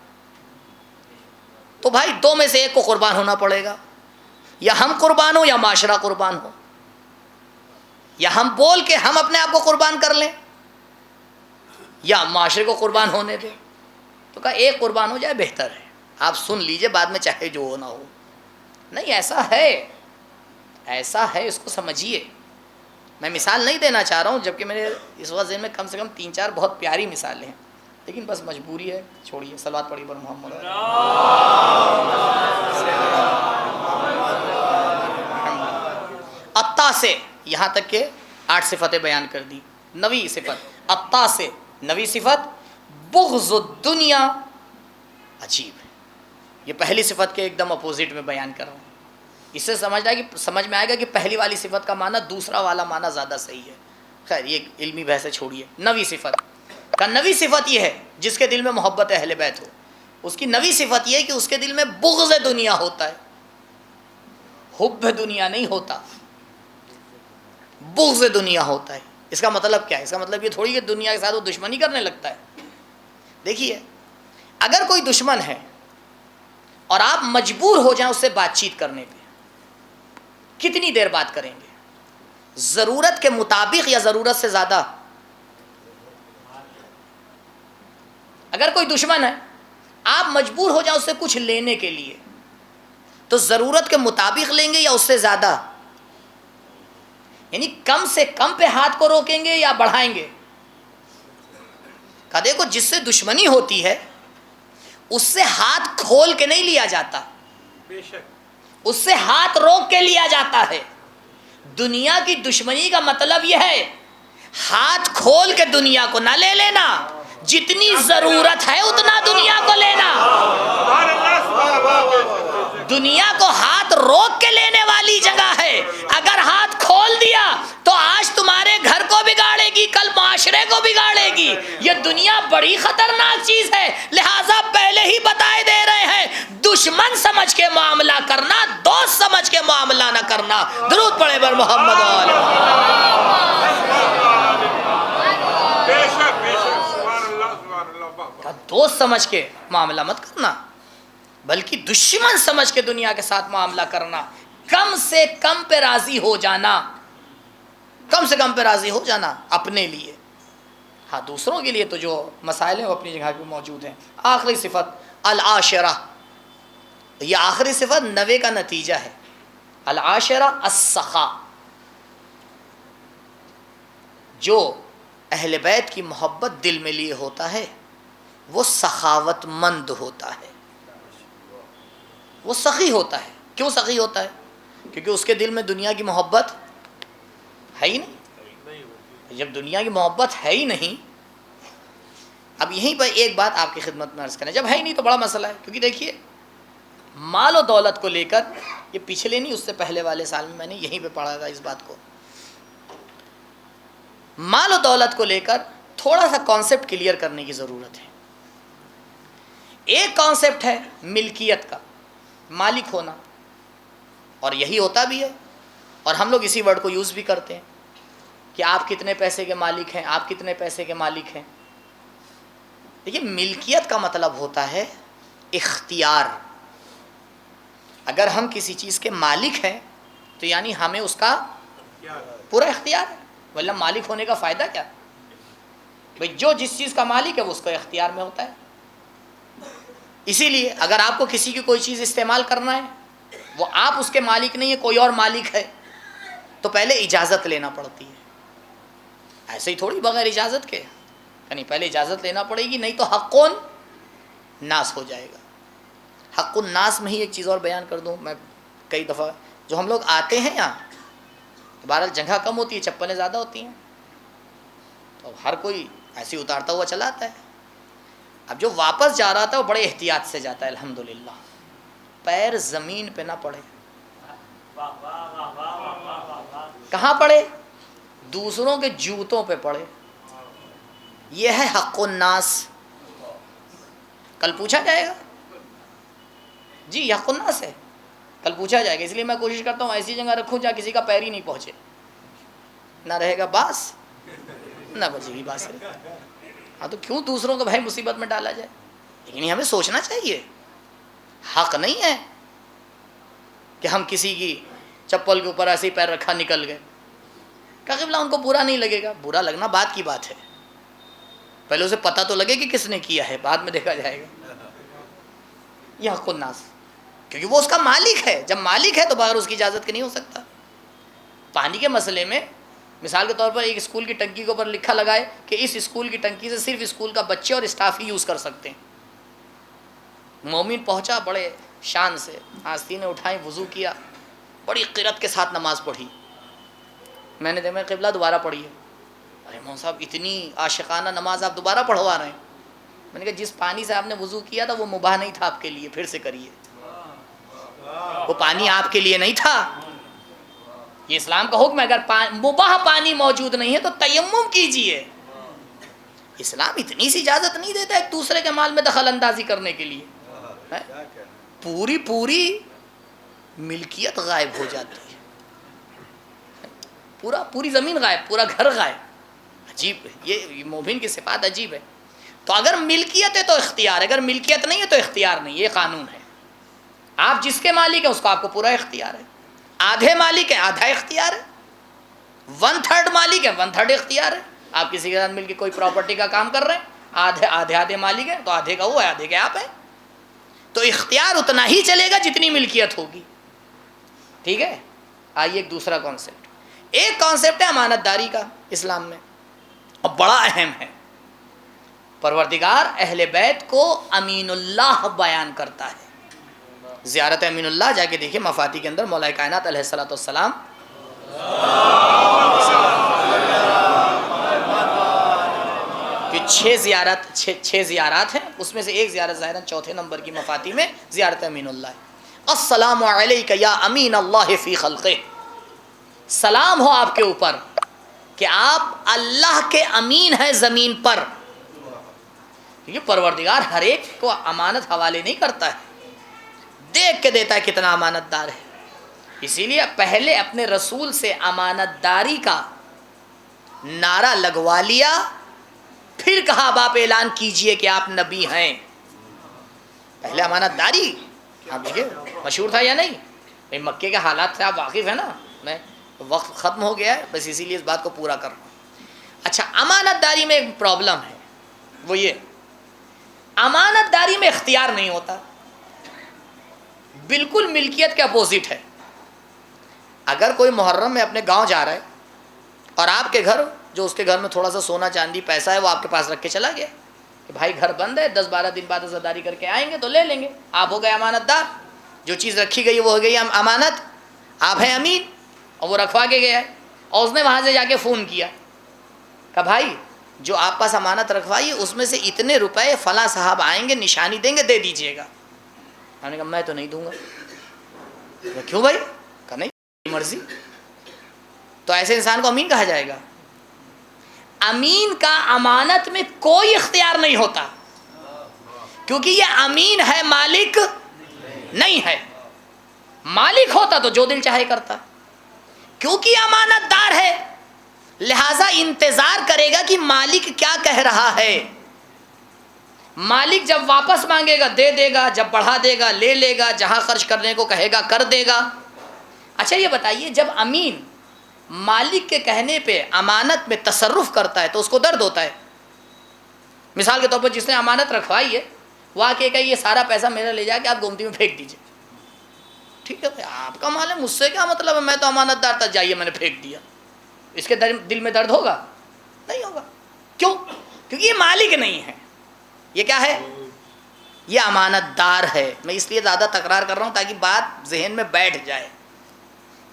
تو بھائی دو میں سے ایک کو قربان ہونا پڑے گا، یا ہم قربان ہوں یا معاشرہ قربان ہو، یا ہم بول کے ہم اپنے آپ کو قربان کر لیں یا معاشرے کو قربان ہونے دیں۔ تو کہا ایک قربان ہو جائے بہتر ہے، آپ سن لیجئے بعد میں چاہے جو ہونا ہو۔ نہیں ایسا ہے اس کو سمجھیے۔ میں مثال نہیں دینا چاہ رہا ہوں، جبکہ میرے اس وقت ذہن میں کم سے کم 3-4 بہت پیاری مثالیں ہیں، لیکن بس مجبوری ہے، چھوڑیے۔ صلوات پڑھی پر محمد۔ اتا سے یہاں تک کہ 8 صفتیں بیان کر دی۔ 9ویں صفت اتا سے 9ویں صفت بغض الدنیا، عجیب ہے، یہ پہلی صفت کے ایک دم اپوزٹ میں بیان کر رہا ہوں۔ اس سے سمجھ میں آئے گا کہ پہلی والی صفت کا معنی دوسرا والا معنی زیادہ صحیح ہے. خیر یہ علمی بحث چھوڑیے. نویں صفت کا نویں صفت یہ ہے جس کے دل میں محبت اہل بیت ہو اس کی نویں صفت یہ ہے کہ اس کے دل میں بغض دنیا ہوتا ہے. حب دنیا نہیں ہوتا, بغض دنیا ہوتا ہے. اس کا مطلب کیا ہے؟ اس کا مطلب یہ تھوڑی کہ دنیا کے ساتھ وہ دشمنی کرنے لگتا ہے. دیکھیے اگر کوئی دشمن ہے اور آپ مجبور ہو جائیں اس سے بات چیت کرنے پہ, کتنی دیر بات کریں گے؟ ضرورت کے مطابق یا ضرورت سے زیادہ؟ اگر کوئی دشمن ہے آپ مجبور ہو جائیں اس سے کچھ لینے کے لیے تو ضرورت کے مطابق لیں گے یا اس سے زیادہ؟ یعنی کم سے کم پہ ہاتھ کو روکیں گے یا بڑھائیں گے؟ کہ دیکھو جس سے دشمنی ہوتی ہے اس سے ہاتھ کھول کے نہیں لیا جاتا, اس سے ہاتھ روک کے لیا جاتا ہے. دنیا کی دشمنی کا مطلب یہ ہے ہاتھ کھول کے دنیا کو نہ لے لینا, جتنی ضرورت ہے اتنا دنیا کو لینا. دنیا کو ہاتھ روک کے لینے والی جگہ ہے. اگر ہاتھ کھول دیا تو آج تمہارے گھر کو بگاڑے گی, کل معاشرے کو بگاڑے گی. یہ دنیا بڑی خطرناک چیز ہے, لہٰذا پہلے ہی بتائے دے رہے ہیں دشمن سمجھ کے معاملہ کرنا, دوست سمجھ کے معاملہ نہ کرنا. درود پڑھے بر محمد دوست سمجھ کے معاملہ مت کرنا بلکہ دشمن سمجھ کے دنیا کے ساتھ معاملہ کرنا. کم سے کم پہ راضی ہو جانا, کم سے کم پہ راضی ہو جانا اپنے لیے. ہاں دوسروں کے لیے تو جو مسائل ہیں وہ اپنی جگہ پہ موجود ہیں. آخری صفت العاشرہ, یہ آخری صفت 90 کا نتیجہ ہے. العاشرہ السخا, جو اہل بیت کی محبت دل میں لیے ہوتا ہے وہ سخاوت مند ہوتا ہے, وہ سخی ہوتا ہے. کیوں سخی ہوتا ہے؟ کیونکہ اس کے دل میں دنیا کی محبت ہے ہی نہیں. جب دنیا کی محبت ہے ہی نہیں, اب یہیں پر ایک بات آپ کی خدمت میں عرض کریں, جب ہے ہی نہیں تو بڑا مسئلہ ہے. کیونکہ دیکھیے مال و دولت کو لے کر, یہ پچھلے نہیں اس سے پہلے والے سال میں نے یہیں پہ پڑھا تھا اس بات کو, مال و دولت کو لے کر تھوڑا سا کانسیپٹ کلیئر کرنے کی ضرورت ہے. ایک کانسیپٹ ہے ملکیت کا, مالک ہونا, اور یہی ہوتا بھی ہے, اور ہم لوگ اسی ورڈ کو یوز بھی کرتے ہیں کہ آپ کتنے پیسے کے مالک ہیں, آپ کتنے پیسے کے مالک ہیں. دیکھیے ملکیت کا مطلب ہوتا ہے اختیار. اگر ہم کسی چیز کے مالک ہیں تو یعنی ہمیں اس کا پورا اختیار ہے, ورنہ مالک ہونے کا فائدہ کیا؟ بھئی جو جس چیز کا مالک ہے وہ اس کا اختیار میں ہوتا ہے. اسی لیے اگر آپ کو کسی کی کوئی چیز استعمال کرنا ہے, وہ آپ اس کے مالک نہیں ہے, کوئی اور مالک ہے, تو پہلے اجازت لینا پڑتی ہے. ایسے ہی تھوڑی بغیر اجازت کے, یعنی پہلے اجازت لینا پڑے گی, نہیں تو حق الناس ہو جائے گا. حق الناس میں ہی ایک چیز اور بیان کر دوں میں, کئی دفعہ جو ہم لوگ آتے ہیں یہاں, بہرحال جگہ کم ہوتی ہے, چپلیں زیادہ ہوتی ہیں, تو ہر کوئی ایسے اتارتا ہوا چلا آتا ہے. اب جو واپس جا رہا تھا وہ بڑے احتیاط سے جاتا ہے الحمدللہ, پیر زمین پہ نہ پڑے. کہاں پڑے؟ دوسروں کے جوتوں پہ پڑے. یہ ہے حق الناس. کل پوچھا جائے گا, جی حق الناس ہے, کل پوچھا جائے گا. اس لیے میں کوشش کرتا ہوں ایسی جگہ رکھوں جہاں کسی کا پیر ہی نہیں پہنچے, نہ رہے گا باس نہ بچے گی باس. ہاں تو کیوں دوسروں کو بھائی مصیبت میں ڈالا جائے؟ لیکن ہمیں سوچنا چاہیے, حق نہیں ہے کہ ہم کسی کی چپل کے اوپر ایسے ہی پیر رکھا نکل گئے. کہ قبلہ ان کو برا نہیں لگے گا, برا لگنا بات کی بات ہے, پہلے اسے پتہ تو لگے کہ کس نے کیا ہے, بعد میں دیکھا جائے گا. یہ حق الناس, کیونکہ وہ اس کا مالک ہے. جب مالک ہے تو بغیر اس کی اجازت کے نہیں ہو سکتا. پانی کے مسئلے میں مثال کے طور پر ایک اسکول کی ٹنکی کے اوپر لکھا لگائے کہ اس اسکول کی ٹنکی سے صرف اسکول کا بچے اور اسٹاف ہی یوز کر سکتے ہیں. مومن پہنچا بڑے شان سے, آستینیں اٹھائیں, وضو کیا, بڑی قرت کے ساتھ نماز پڑھی. میں نے دیکھا قبلہ دوبارہ پڑھی ہے. ارے مول صاحب اتنی عاشقانہ نماز آپ دوبارہ پڑھوا رہے ہیں. میں نے کہا جس پانی سے آپ نے وضو کیا تھا وہ مباح نہیں تھا آپ کے لیے, پھر سے کریے. وہ پانی آپ کے لیے نہیں تھا. یہ اسلام کا حکم ہے. اگر مباح پانی موجود نہیں ہے تو تیمم کیجئے. اسلام اتنی سی اجازت نہیں دیتا ایک دوسرے کے مال میں دخل اندازی کرنے کے لیے. پوری ملکیت غائب ہو جاتی ہے. پوری زمین غائب, پورا گھر غائب. عجیب ہے, یہ مومن کی صفات عجیب ہے. تو اگر ملکیت ہے تو اختیار ہے, اگر ملکیت نہیں ہے تو اختیار نہیں. یہ قانون ہے. آپ جس کے مالک ہیں اس کو آپ کو پورا اختیار ہے. آدھے مالک ہیں, آدھا اختیار ہے. 1/3 مالک ہے, 1/3 اختیار ہے. آپ کسی کے ساتھ مل کے کوئی پراپرٹی کا کام کر رہے ہیں, آدھے مالک ہیں, تو آدھے کا وہ ہے, آدھے کے آپ ہیں. تو اختیار اتنا ہی چلے گا جتنی ملکیت ہوگی. ٹھیک ہے. آئیے ایک دوسرا کانسیپٹ. ایک کانسیپٹ ہے امانت داری کا اسلام میں, اور بڑا اہم ہے. پروردگار اہل بیت کو امین اللہ بیان کرتا ہے. زیارت امین اللہ جا کے دیکھیں مفاتی کے اندر, مولا کائنات علیہ الصلوۃ والسلام کہ 6 زیارات ہیں, اس میں سے ایک زیارت ظاہراً 4 نمبر کی مفاتی میں زیارت امین اللہ ہے. السلام علیک یا امین اللہ فی خلقہ, سلام ہو آپ کے اوپر کہ آپ اللہ کے امین ہیں زمین پر. کیونکہ پروردگار ہر ایک کو امانت حوالے نہیں کرتا ہے, دیکھ کے دیتا ہے کتنا امانت دار ہے. اسی لیے پہلے اپنے رسول سے امانت داری کا نعرہ لگوا لیا, پھر کہا اب آپ اعلان کیجئے کہ آپ نبی ہیں. پہلے امانت داری, آپ دیکھیے مشہور تھا یا نہیں. مکے کے حالات سے آپ واقف ہیں نا. میں وقت ختم ہو گیا ہے, بس اسی لیے اس بات کو پورا کر رہا ہوں. اچھا, امانت داری میں ایک پرابلم ہے, وہ یہ امانت داری میں اختیار نہیں ہوتا. بالکل ملکیت کے اپوزٹ ہے. اگر کوئی محرم میں اپنے گاؤں جا رہا ہے اور آپ کے گھر, جو اس کے گھر میں تھوڑا سا سونا چاندی پیسہ ہے, وہ آپ کے پاس رکھ کے چلا گیا کہ بھائی گھر بند ہے, 10-12 دن بعد عزاداری کر کے آئیں گے تو لے لیں گے, آپ ہو گئے امانت دار. جو چیز رکھی گئی وہ ہو گئی امانت, آپ ہیں امین. اور وہ رکھوا کے گیا ہے, اور اس نے وہاں سے جا کے فون کیا کہ بھائی جو آپ پاس امانت رکھوائی اس میں سے اتنے روپے فلاں صاحب آئیں گے, نشانی دیں گے, دے دیجئے گا. ہم نے کہا میں تو نہیں دوں گا. کیوں بھائی؟ کہ نہیں مرضی. تو ایسے انسان کو امین کہا جائے گا؟ امین کا امانت میں کوئی اختیار نہیں ہوتا, کیونکہ یہ امین ہے, مالک نہیں ہے. مالک ہوتا تو جو دل چاہے کرتا. کیونکہ امانت دار ہے لہذا انتظار کرے گا کہ مالک کیا کہہ رہا ہے. مالک جب واپس مانگے گا دے دے گا, جب بڑھا دے گا لے لے گا, جہاں خرچ کرنے کو کہے گا کر دے گا. اچھا یہ بتائیے, جب امین مالک کے کہنے پہ امانت میں تصرف کرتا ہے تو اس کو درد ہوتا ہے. مثال کے طور پر جس نے امانت رکھوائی ہے وہ آ کے کہ یہ سارا پیسہ میرا لے جا کے آپ گومتی میں پھینک دیجئے. ٹھیک ہے بھائی, آپ کا مال ہے, مجھ سے کیا مطلب ہے, میں تو امانت دار تھا, جائیے میں نے پھینک دیا. اس کے دل میں درد ہوگا؟ نہیں ہوگا. کیوں؟ کیونکہ یہ مالک نہیں ہے. یہ کیا ہے؟ یہ امانت دار ہے. میں اس لیے زیادہ تکرار کر رہا ہوں تاکہ بات ذہن میں بیٹھ جائے.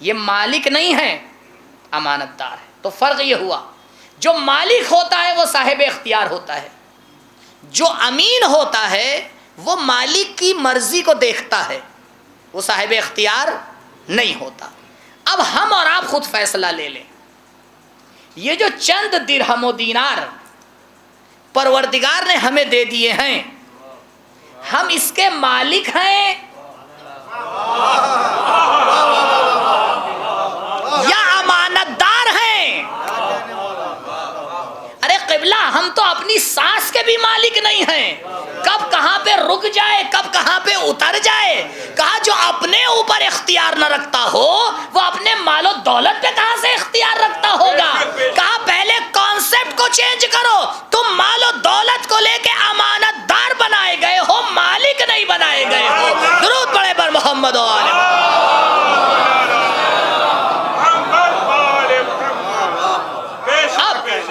یہ مالک نہیں ہے, امانت دار ہے. تو فرق یہ ہوا, جو مالک ہوتا ہے وہ صاحب اختیار ہوتا ہے, جو امین ہوتا ہے وہ مالک کی مرضی کو دیکھتا ہے, وہ صاحب اختیار نہیں ہوتا. اب ہم اور آپ خود فیصلہ لے لیں. یہ جو چند درہم و دینار پروردگار نے ہمیں دے دیے ہیں, ہم اس کے مالک ہیں یا امانت دار ہیں؟ ارے قبلہ, ہم تو اپنی سانس کے بھی مالک نہیں ہیں. کب کہاں پہ رک جائے, کب کہاں پہ اتر جائے. کہا جو اپنے اوپر اختیار نہ رکھتا ہو وہ اپنے مال و دولت پہ کہاں سے اختیار رکھتا ہوگا. کہا پہلے کانسیپٹ کو چینج کرو. تم مال و دولت کو لے کے امانت دار بنائے گئے ہو, مالک نہیں بنائے گئے ہو. درود پڑھے پر محمد و آل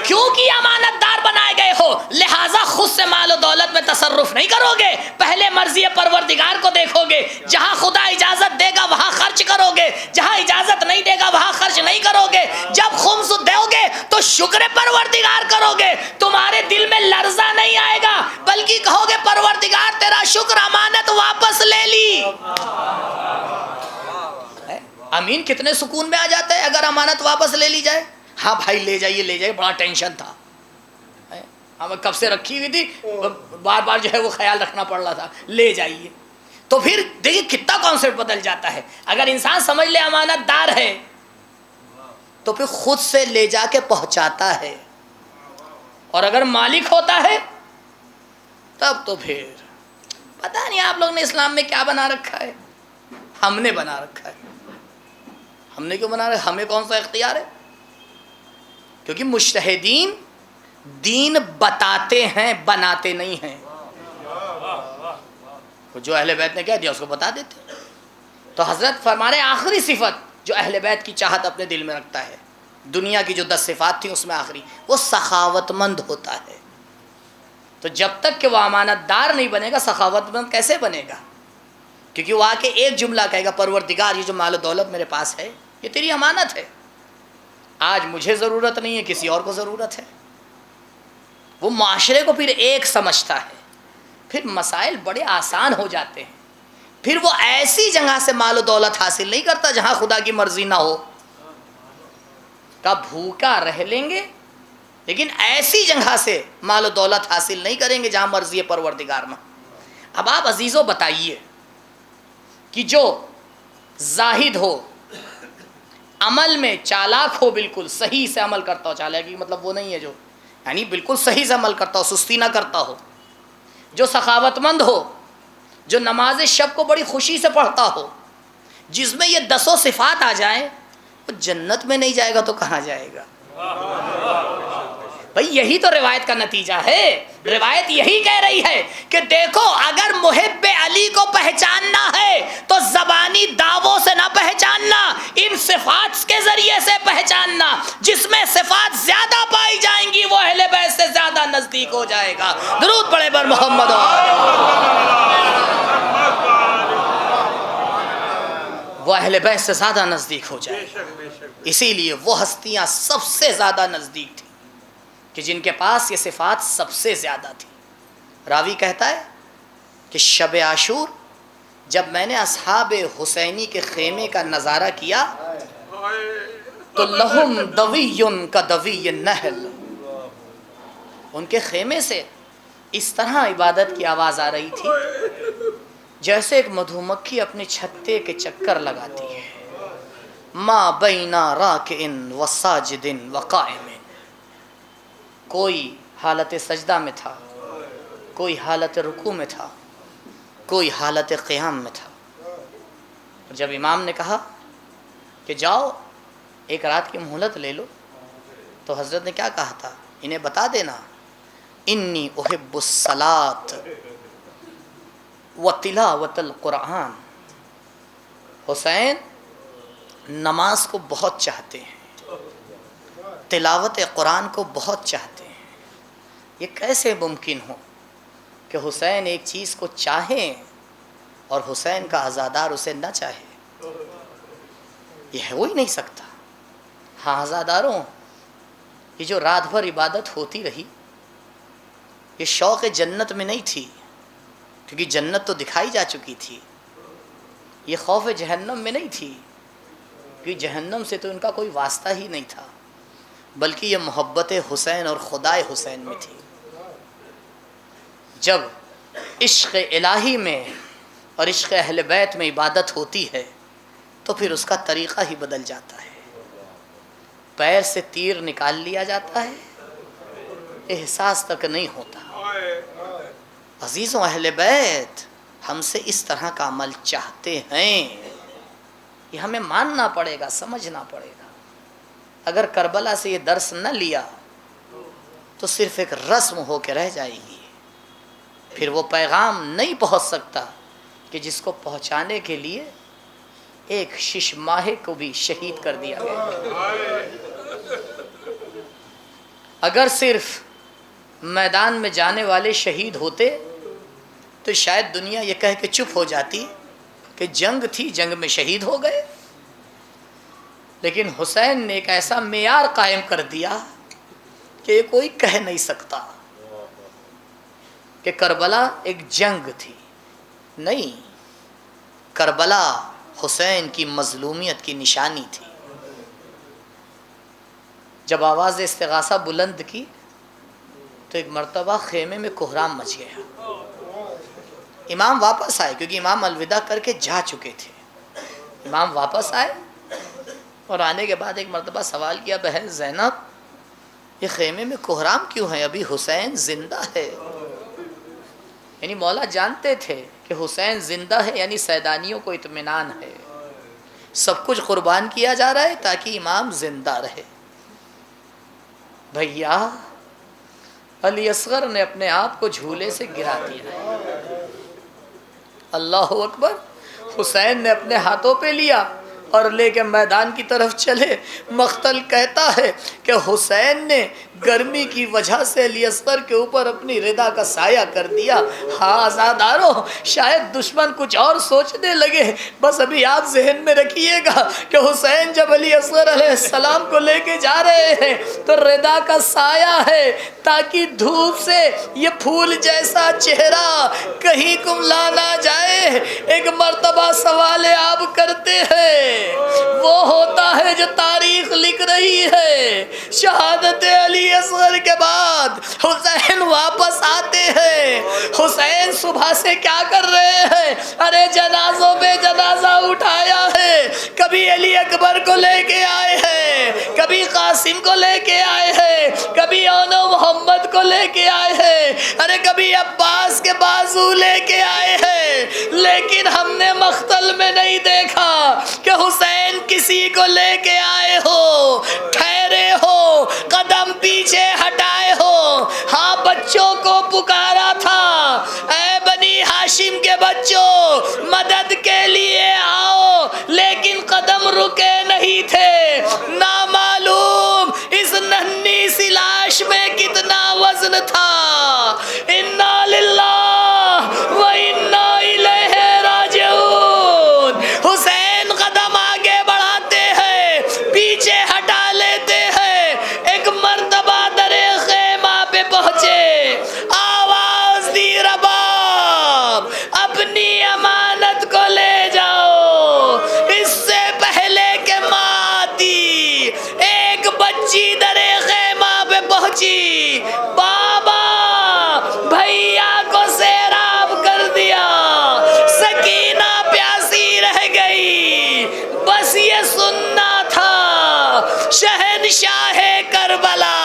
کیونکہ امانت دار بنائے گئے ہو لہٰذا خود سے مال و دولت میں تصرف نہیں کرو گے. پہلے مرضی پروردگار کو دیکھو گے. جہاں خدا اجازت دے گا وہاں خرچ کرو گے, جہاں اجازت نہیں دے گا وہاں خرچ نہیں کرو گے. جب خمس دو گے تو شکر پروردگار کرو گے. تمہارے دل میں لرزہ نہیں آئے گا بلکہ کہو گے پروردگار تیرا شکر, امانت واپس لے لی. آمین کتنے سکون میں آ جاتا ہے اگر امانت واپس لے لی جائے. ہاں بھائی لے جائیے, بڑا ٹینشن تھا, ہمیں کب سے رکھی ہوئی تھی, بار بار جو ہے وہ خیال رکھنا پڑ رہا تھا, لے جائیے. تو پھر دیکھیے کتنا کانسیپٹ بدل جاتا ہے. اگر انسان سمجھ لے امانت دار ہے تو پھر خود سے لے جا کے پہنچاتا ہے, اور اگر مالک ہوتا ہے تب تو پھر پتہ نہیں آپ لوگ نے اسلام میں کیا بنا رکھا ہے. ہم نے بنا رکھا ہے. ہم نے کیوں بنا رکھا ہے؟ ہمیں کون سا اختیار ہے؟ کیونکہ مجتہدین دین بتاتے ہیں, بناتے نہیں ہیں. جو اہل بیت نے کہہ دیا اس کو بتا دیتے. تو حضرت فرما رہے آخری صفت جو اہل بیت کی چاہت اپنے دل میں رکھتا ہے, دنیا کی جو 10 صفات تھیں اس میں آخری وہ سخاوت مند ہوتا ہے. تو جب تک کہ وہ امانت دار نہیں بنے گا سخاوت مند کیسے بنے گا؟ کیونکہ وہ آ کے ایک جملہ کہے گا, پروردگار یہ جو مال و دولت میرے پاس ہے یہ تیری امانت ہے, آج مجھے ضرورت نہیں ہے کسی اور کو ضرورت ہے. وہ معاشرے کو پھر ایک سمجھتا ہے, پھر مسائل بڑے آسان ہو جاتے ہیں. پھر وہ ایسی جگہ سے مال و دولت حاصل نہیں کرتا جہاں خدا کی مرضی نہ ہو. کب بھوکا رہ لیں گے لیکن ایسی جگہ سے مال و دولت حاصل نہیں کریں گے جہاں مرضی پروردگار نہ. اب آپ عزیزوں بتائیے کہ جو زاہد ہو, عمل میں چالاک ہو, بالکل صحیح سے عمل کرتا ہو, چالاکی مطلب وہ نہیں ہے جو یعنی بالکل صحیح سے عمل کرتا ہو, سستی نہ کرتا ہو, جو سخاوت مند ہو, جو نماز شب کو بڑی خوشی سے پڑھتا ہو, جس میں یہ 10 صفات آ جائیں, وہ جنت میں نہیں جائے گا تو کہاں جائے گا؟ بھئی یہی تو روایت کا نتیجہ ہے. روایت یہی کہہ رہی ہے کہ دیکھو اگر محب علی کو پہچاننا ہے تو زبانی دعووں سے نہ پہچاننا, ان صفات کے ذریعے سے پہچاننا. جس میں صفات زیادہ پائی جائیں گی وہ اہل بیت سے زیادہ نزدیک ہو جائے گا. درود پڑھے بر محمد. وہ اہل بیت سے زیادہ نزدیک ہو جائے گا. اسی لیے وہ ہستیاں سب سے زیادہ نزدیک تھیں کہ جن کے پاس یہ صفات سب سے زیادہ تھی. راوی کہتا ہے کہ شب عاشور جب میں نے اصحاب حسینی کے خیمے کا نظارہ کیا تو لہم دوی کا دوی النحل, ان کے خیمے سے اس طرح عبادت کی آواز آ رہی تھی جیسے ایک مدھو مکھی اپنے چھتے کے چکر لگاتی ہے. ما بین راکع و ساجد و قائم, کوئی حالت سجدہ میں تھا, کوئی حالت رکوع میں تھا, کوئی حالت قیام میں تھا. جب امام نے کہا کہ جاؤ ایک رات کی مہلت لے لو, تو حضرت نے کیا کہا تھا, انہیں بتا دینا انی احب الصلاۃ و تلاوت القرآن. حسین نماز کو بہت چاہتے ہیں, تلاوت قرآن کو بہت چاہتے ہیں. یہ کیسے ممکن ہو کہ حسین ایک چیز کو چاہیں اور حسین کا عزادار اسے نہ چاہے؟ یہ ہو ہی نہیں سکتا. ہاں عزاداروں, یہ جو رات بھر عبادت ہوتی رہی یہ شوق جنت میں نہیں تھی, کیونکہ جنت تو دکھائی جا چکی تھی. یہ خوف جہنم میں نہیں تھی, کیونکہ جہنم سے تو ان کا کوئی واسطہ ہی نہیں تھا, بلکہ یہ محبت حسین اور خدائے حسین میں تھی. جب عشق الہی میں اور عشق اہل بیت میں عبادت ہوتی ہے تو پھر اس کا طریقہ ہی بدل جاتا ہے. پیر سے تیر نکال لیا جاتا ہے, احساس تک نہیں ہوتا. عزیزوں اہل بیت ہم سے اس طرح کا عمل چاہتے ہیں, یہ ہمیں ماننا پڑے گا, سمجھنا پڑے گا. اگر کربلا سے یہ درس نہ لیا تو صرف ایک رسم ہو کے رہ جائے گی, پھر وہ پیغام نہیں پہنچ سکتا کہ جس کو پہنچانے کے لیے ایک شش ماہے کو بھی شہید کر دیا گیا. اگر صرف میدان میں جانے والے شہید ہوتے تو شاید دنیا یہ کہہ کے چپ ہو جاتی کہ جنگ تھی, جنگ میں شہید ہو گئے. لیکن حسین نے ایک ایسا معیار قائم کر دیا کہ یہ کوئی کہہ نہیں سکتا کہ کربلا ایک جنگ تھی. نہیں, کربلا حسین کی مظلومیت کی نشانی تھی۔ جب آواز استغاثہ بلند کی تو ایک مرتبہ خیمے میں کہرام مچ گیا۔ امام واپس آئے کیونکہ امام الوداع کر کے جا چکے تھے۔ امام واپس آئے اور آنے کے بعد ایک مرتبہ سوال کیا، بہن زینب یہ خیمے میں کہرام کیوں ہے؟ ابھی حسین زندہ ہے۔ یعنی مولا جانتے تھے کہ حسین زندہ ہے، یعنی سیدانیوں کو اطمینان ہے، سب کچھ قربان کیا جا رہا ہے تاکہ امام زندہ رہے۔ بھیا علی اصغر نے اپنے آپ کو جھولے سے گرا دیا۔ اللہ اکبر۔ حسین نے اپنے ہاتھوں پہ لیا اور لے کے میدان کی طرف چلے۔ مقتل کہتا ہے کہ حسین نے گرمی کی وجہ سے علی اصغر کے اوپر اپنی ردا کا سایہ کر دیا۔ ہاں آزادارو، شاید دشمن کچھ اور سوچنے لگے، بس ابھی آپ ذہن میں رکھیے گا کہ حسین جب علی اصغر علیہ السلام کو لے کے جا رہے ہیں تو ردا کا سایہ ہے تاکہ دھوپ سے یہ پھول جیسا چہرہ کہیں کملا نہ جائے۔ ایک مرتبہ سوال آپ کرتے ہیں، وہ ہوتا ہے جو تاریخ لکھ رہی ہے۔ شہادت علی اصغر کے بعد حسین واپس آتے ہیں۔ حسین صبح سے کیا کر رہے ہیں؟ ارے جنازوں پہ جنازہ اٹھایا ہے۔ کبھی علی اکبر کو لے کے آئے ہیں، کبھی قاسم کو لے کے آئے ہیں، کبھی اون و محمد کو لے کے آئے ہیں، ارے کبھی عباس کے بازو لے کے آئے ہیں، لیکن ہم نے مقتل میں نہیں دیکھا کہ حسین کسی کو لے کے آئے ہو، ٹھہرے ہو، قدم پیچھے ہٹائے ہو۔ ہاں بچوں کو پکارا تھا، اے بنی ہاشم کے بچوں مدد کے لیے آؤ، لیکن قدم رکے نہیں تھے۔ نامعلوم اس ننھی سی لاش میں کتنا وزن تھا۔ انا للہ و انا الیہ راجعون۔ حسین قدم آگے بڑھاتے ہیں، پیچھے ہٹا لیتے ہیں۔ ایک مرتبہ در خیمہ پہ پہنچے، آواز دی رباب اپنی امانت کو لے جاؤ۔ اس سے پہلے کہ ماں آتی، ایک بچی در خیمہ پہ پہنچی، بابا بھیا کو سیراب کر دیا۔ سکینہ پیاسی رہ گئی، بس یہ سننا تھا شہنشاہ کربلا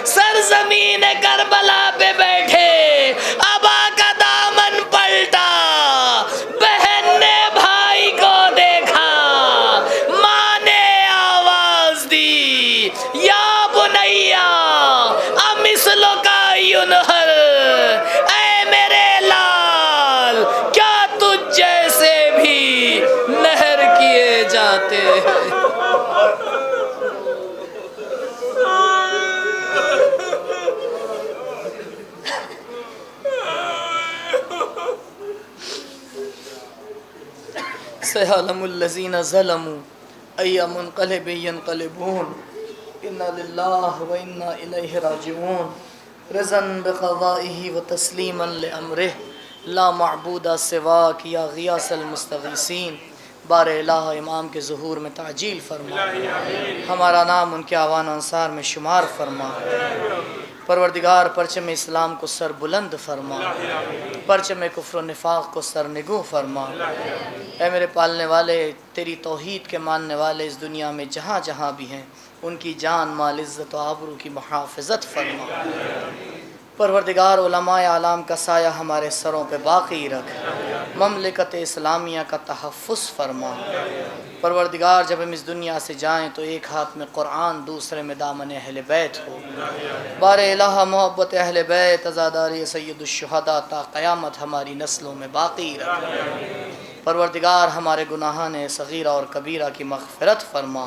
سرزمین کربلا پہ بیٹھے۔ ابا کا دامن پلٹا، بہن نے بھائی کو دیکھا، ماں نے آواز دی، یا بنیا امثلو کا ینہر، اے میرے لال کیا تجھ جیسے بھی نہر کیے جاتے ہیں۔ سيعلم الذين ظلموا أي منقلب ينقلبون إنا لله وإنا إليه راجعون رضا بقضائه وتسليما لأمره لا معبود سواك يا غياث المستغيثين۔ بار الہ امام کے ظہور میں تعجیل فرما، ہمارا نام ان کے اعوان انصار میں شمار فرما۔ پروردگار پرچم اسلام کو سر بلند فرما، پرچم کفر و نفاق کو سرنگوں فرما۔ اے میرے پالنے والے، تیری توحید کے ماننے والے اس دنیا میں جہاں جہاں بھی ہیں، ان کی جان مال عزت و آبرو کی محافظت فرما۔ پروردگار علماء اعلام کا سایہ ہمارے سروں پہ باقی رکھ، مملکت اسلامیہ کا تحفظ فرما۔ پروردگار جب ہم اس دنیا سے جائیں تو ایک ہاتھ میں قرآن، دوسرے میں دامن اہل بیت ہو۔ بار الہ محبت اہل بیت عزاداری سید الشہداء تا قیامت ہماری نسلوں میں باقی رکھ۔ پروردگار ہمارے گناہان صغیرہ اور کبیرہ کی مغفرت فرما۔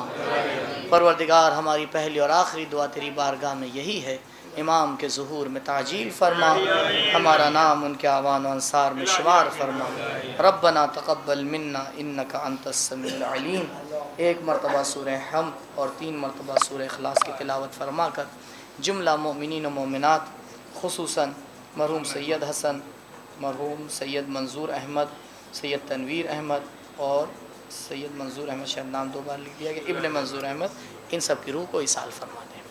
پروردگار ہماری پہلی اور آخری دعا تیری بارگاہ میں یہی ہے، امام کے ظہور میں تعجیل فرما، ہمارا نام ان کے اعوان و انصار میں شمار فرما۔ ربنا تقبل منا انکا انت السمیع العلیم۔ ایک مرتبہ سورہ حمد اور 3 مرتبہ سورہ اخلاص کی تلاوت فرما کر جملہ مومنین و مومنات، خصوصاً مرحوم سید حسن، مرحوم سید منظور احمد، سید تنویر احمد اور سید منظور احمد شاید نام 2 بار لکھ دیا گیا، ابن منظور احمد، ان سب کی روح کو ایصال فرما دیں۔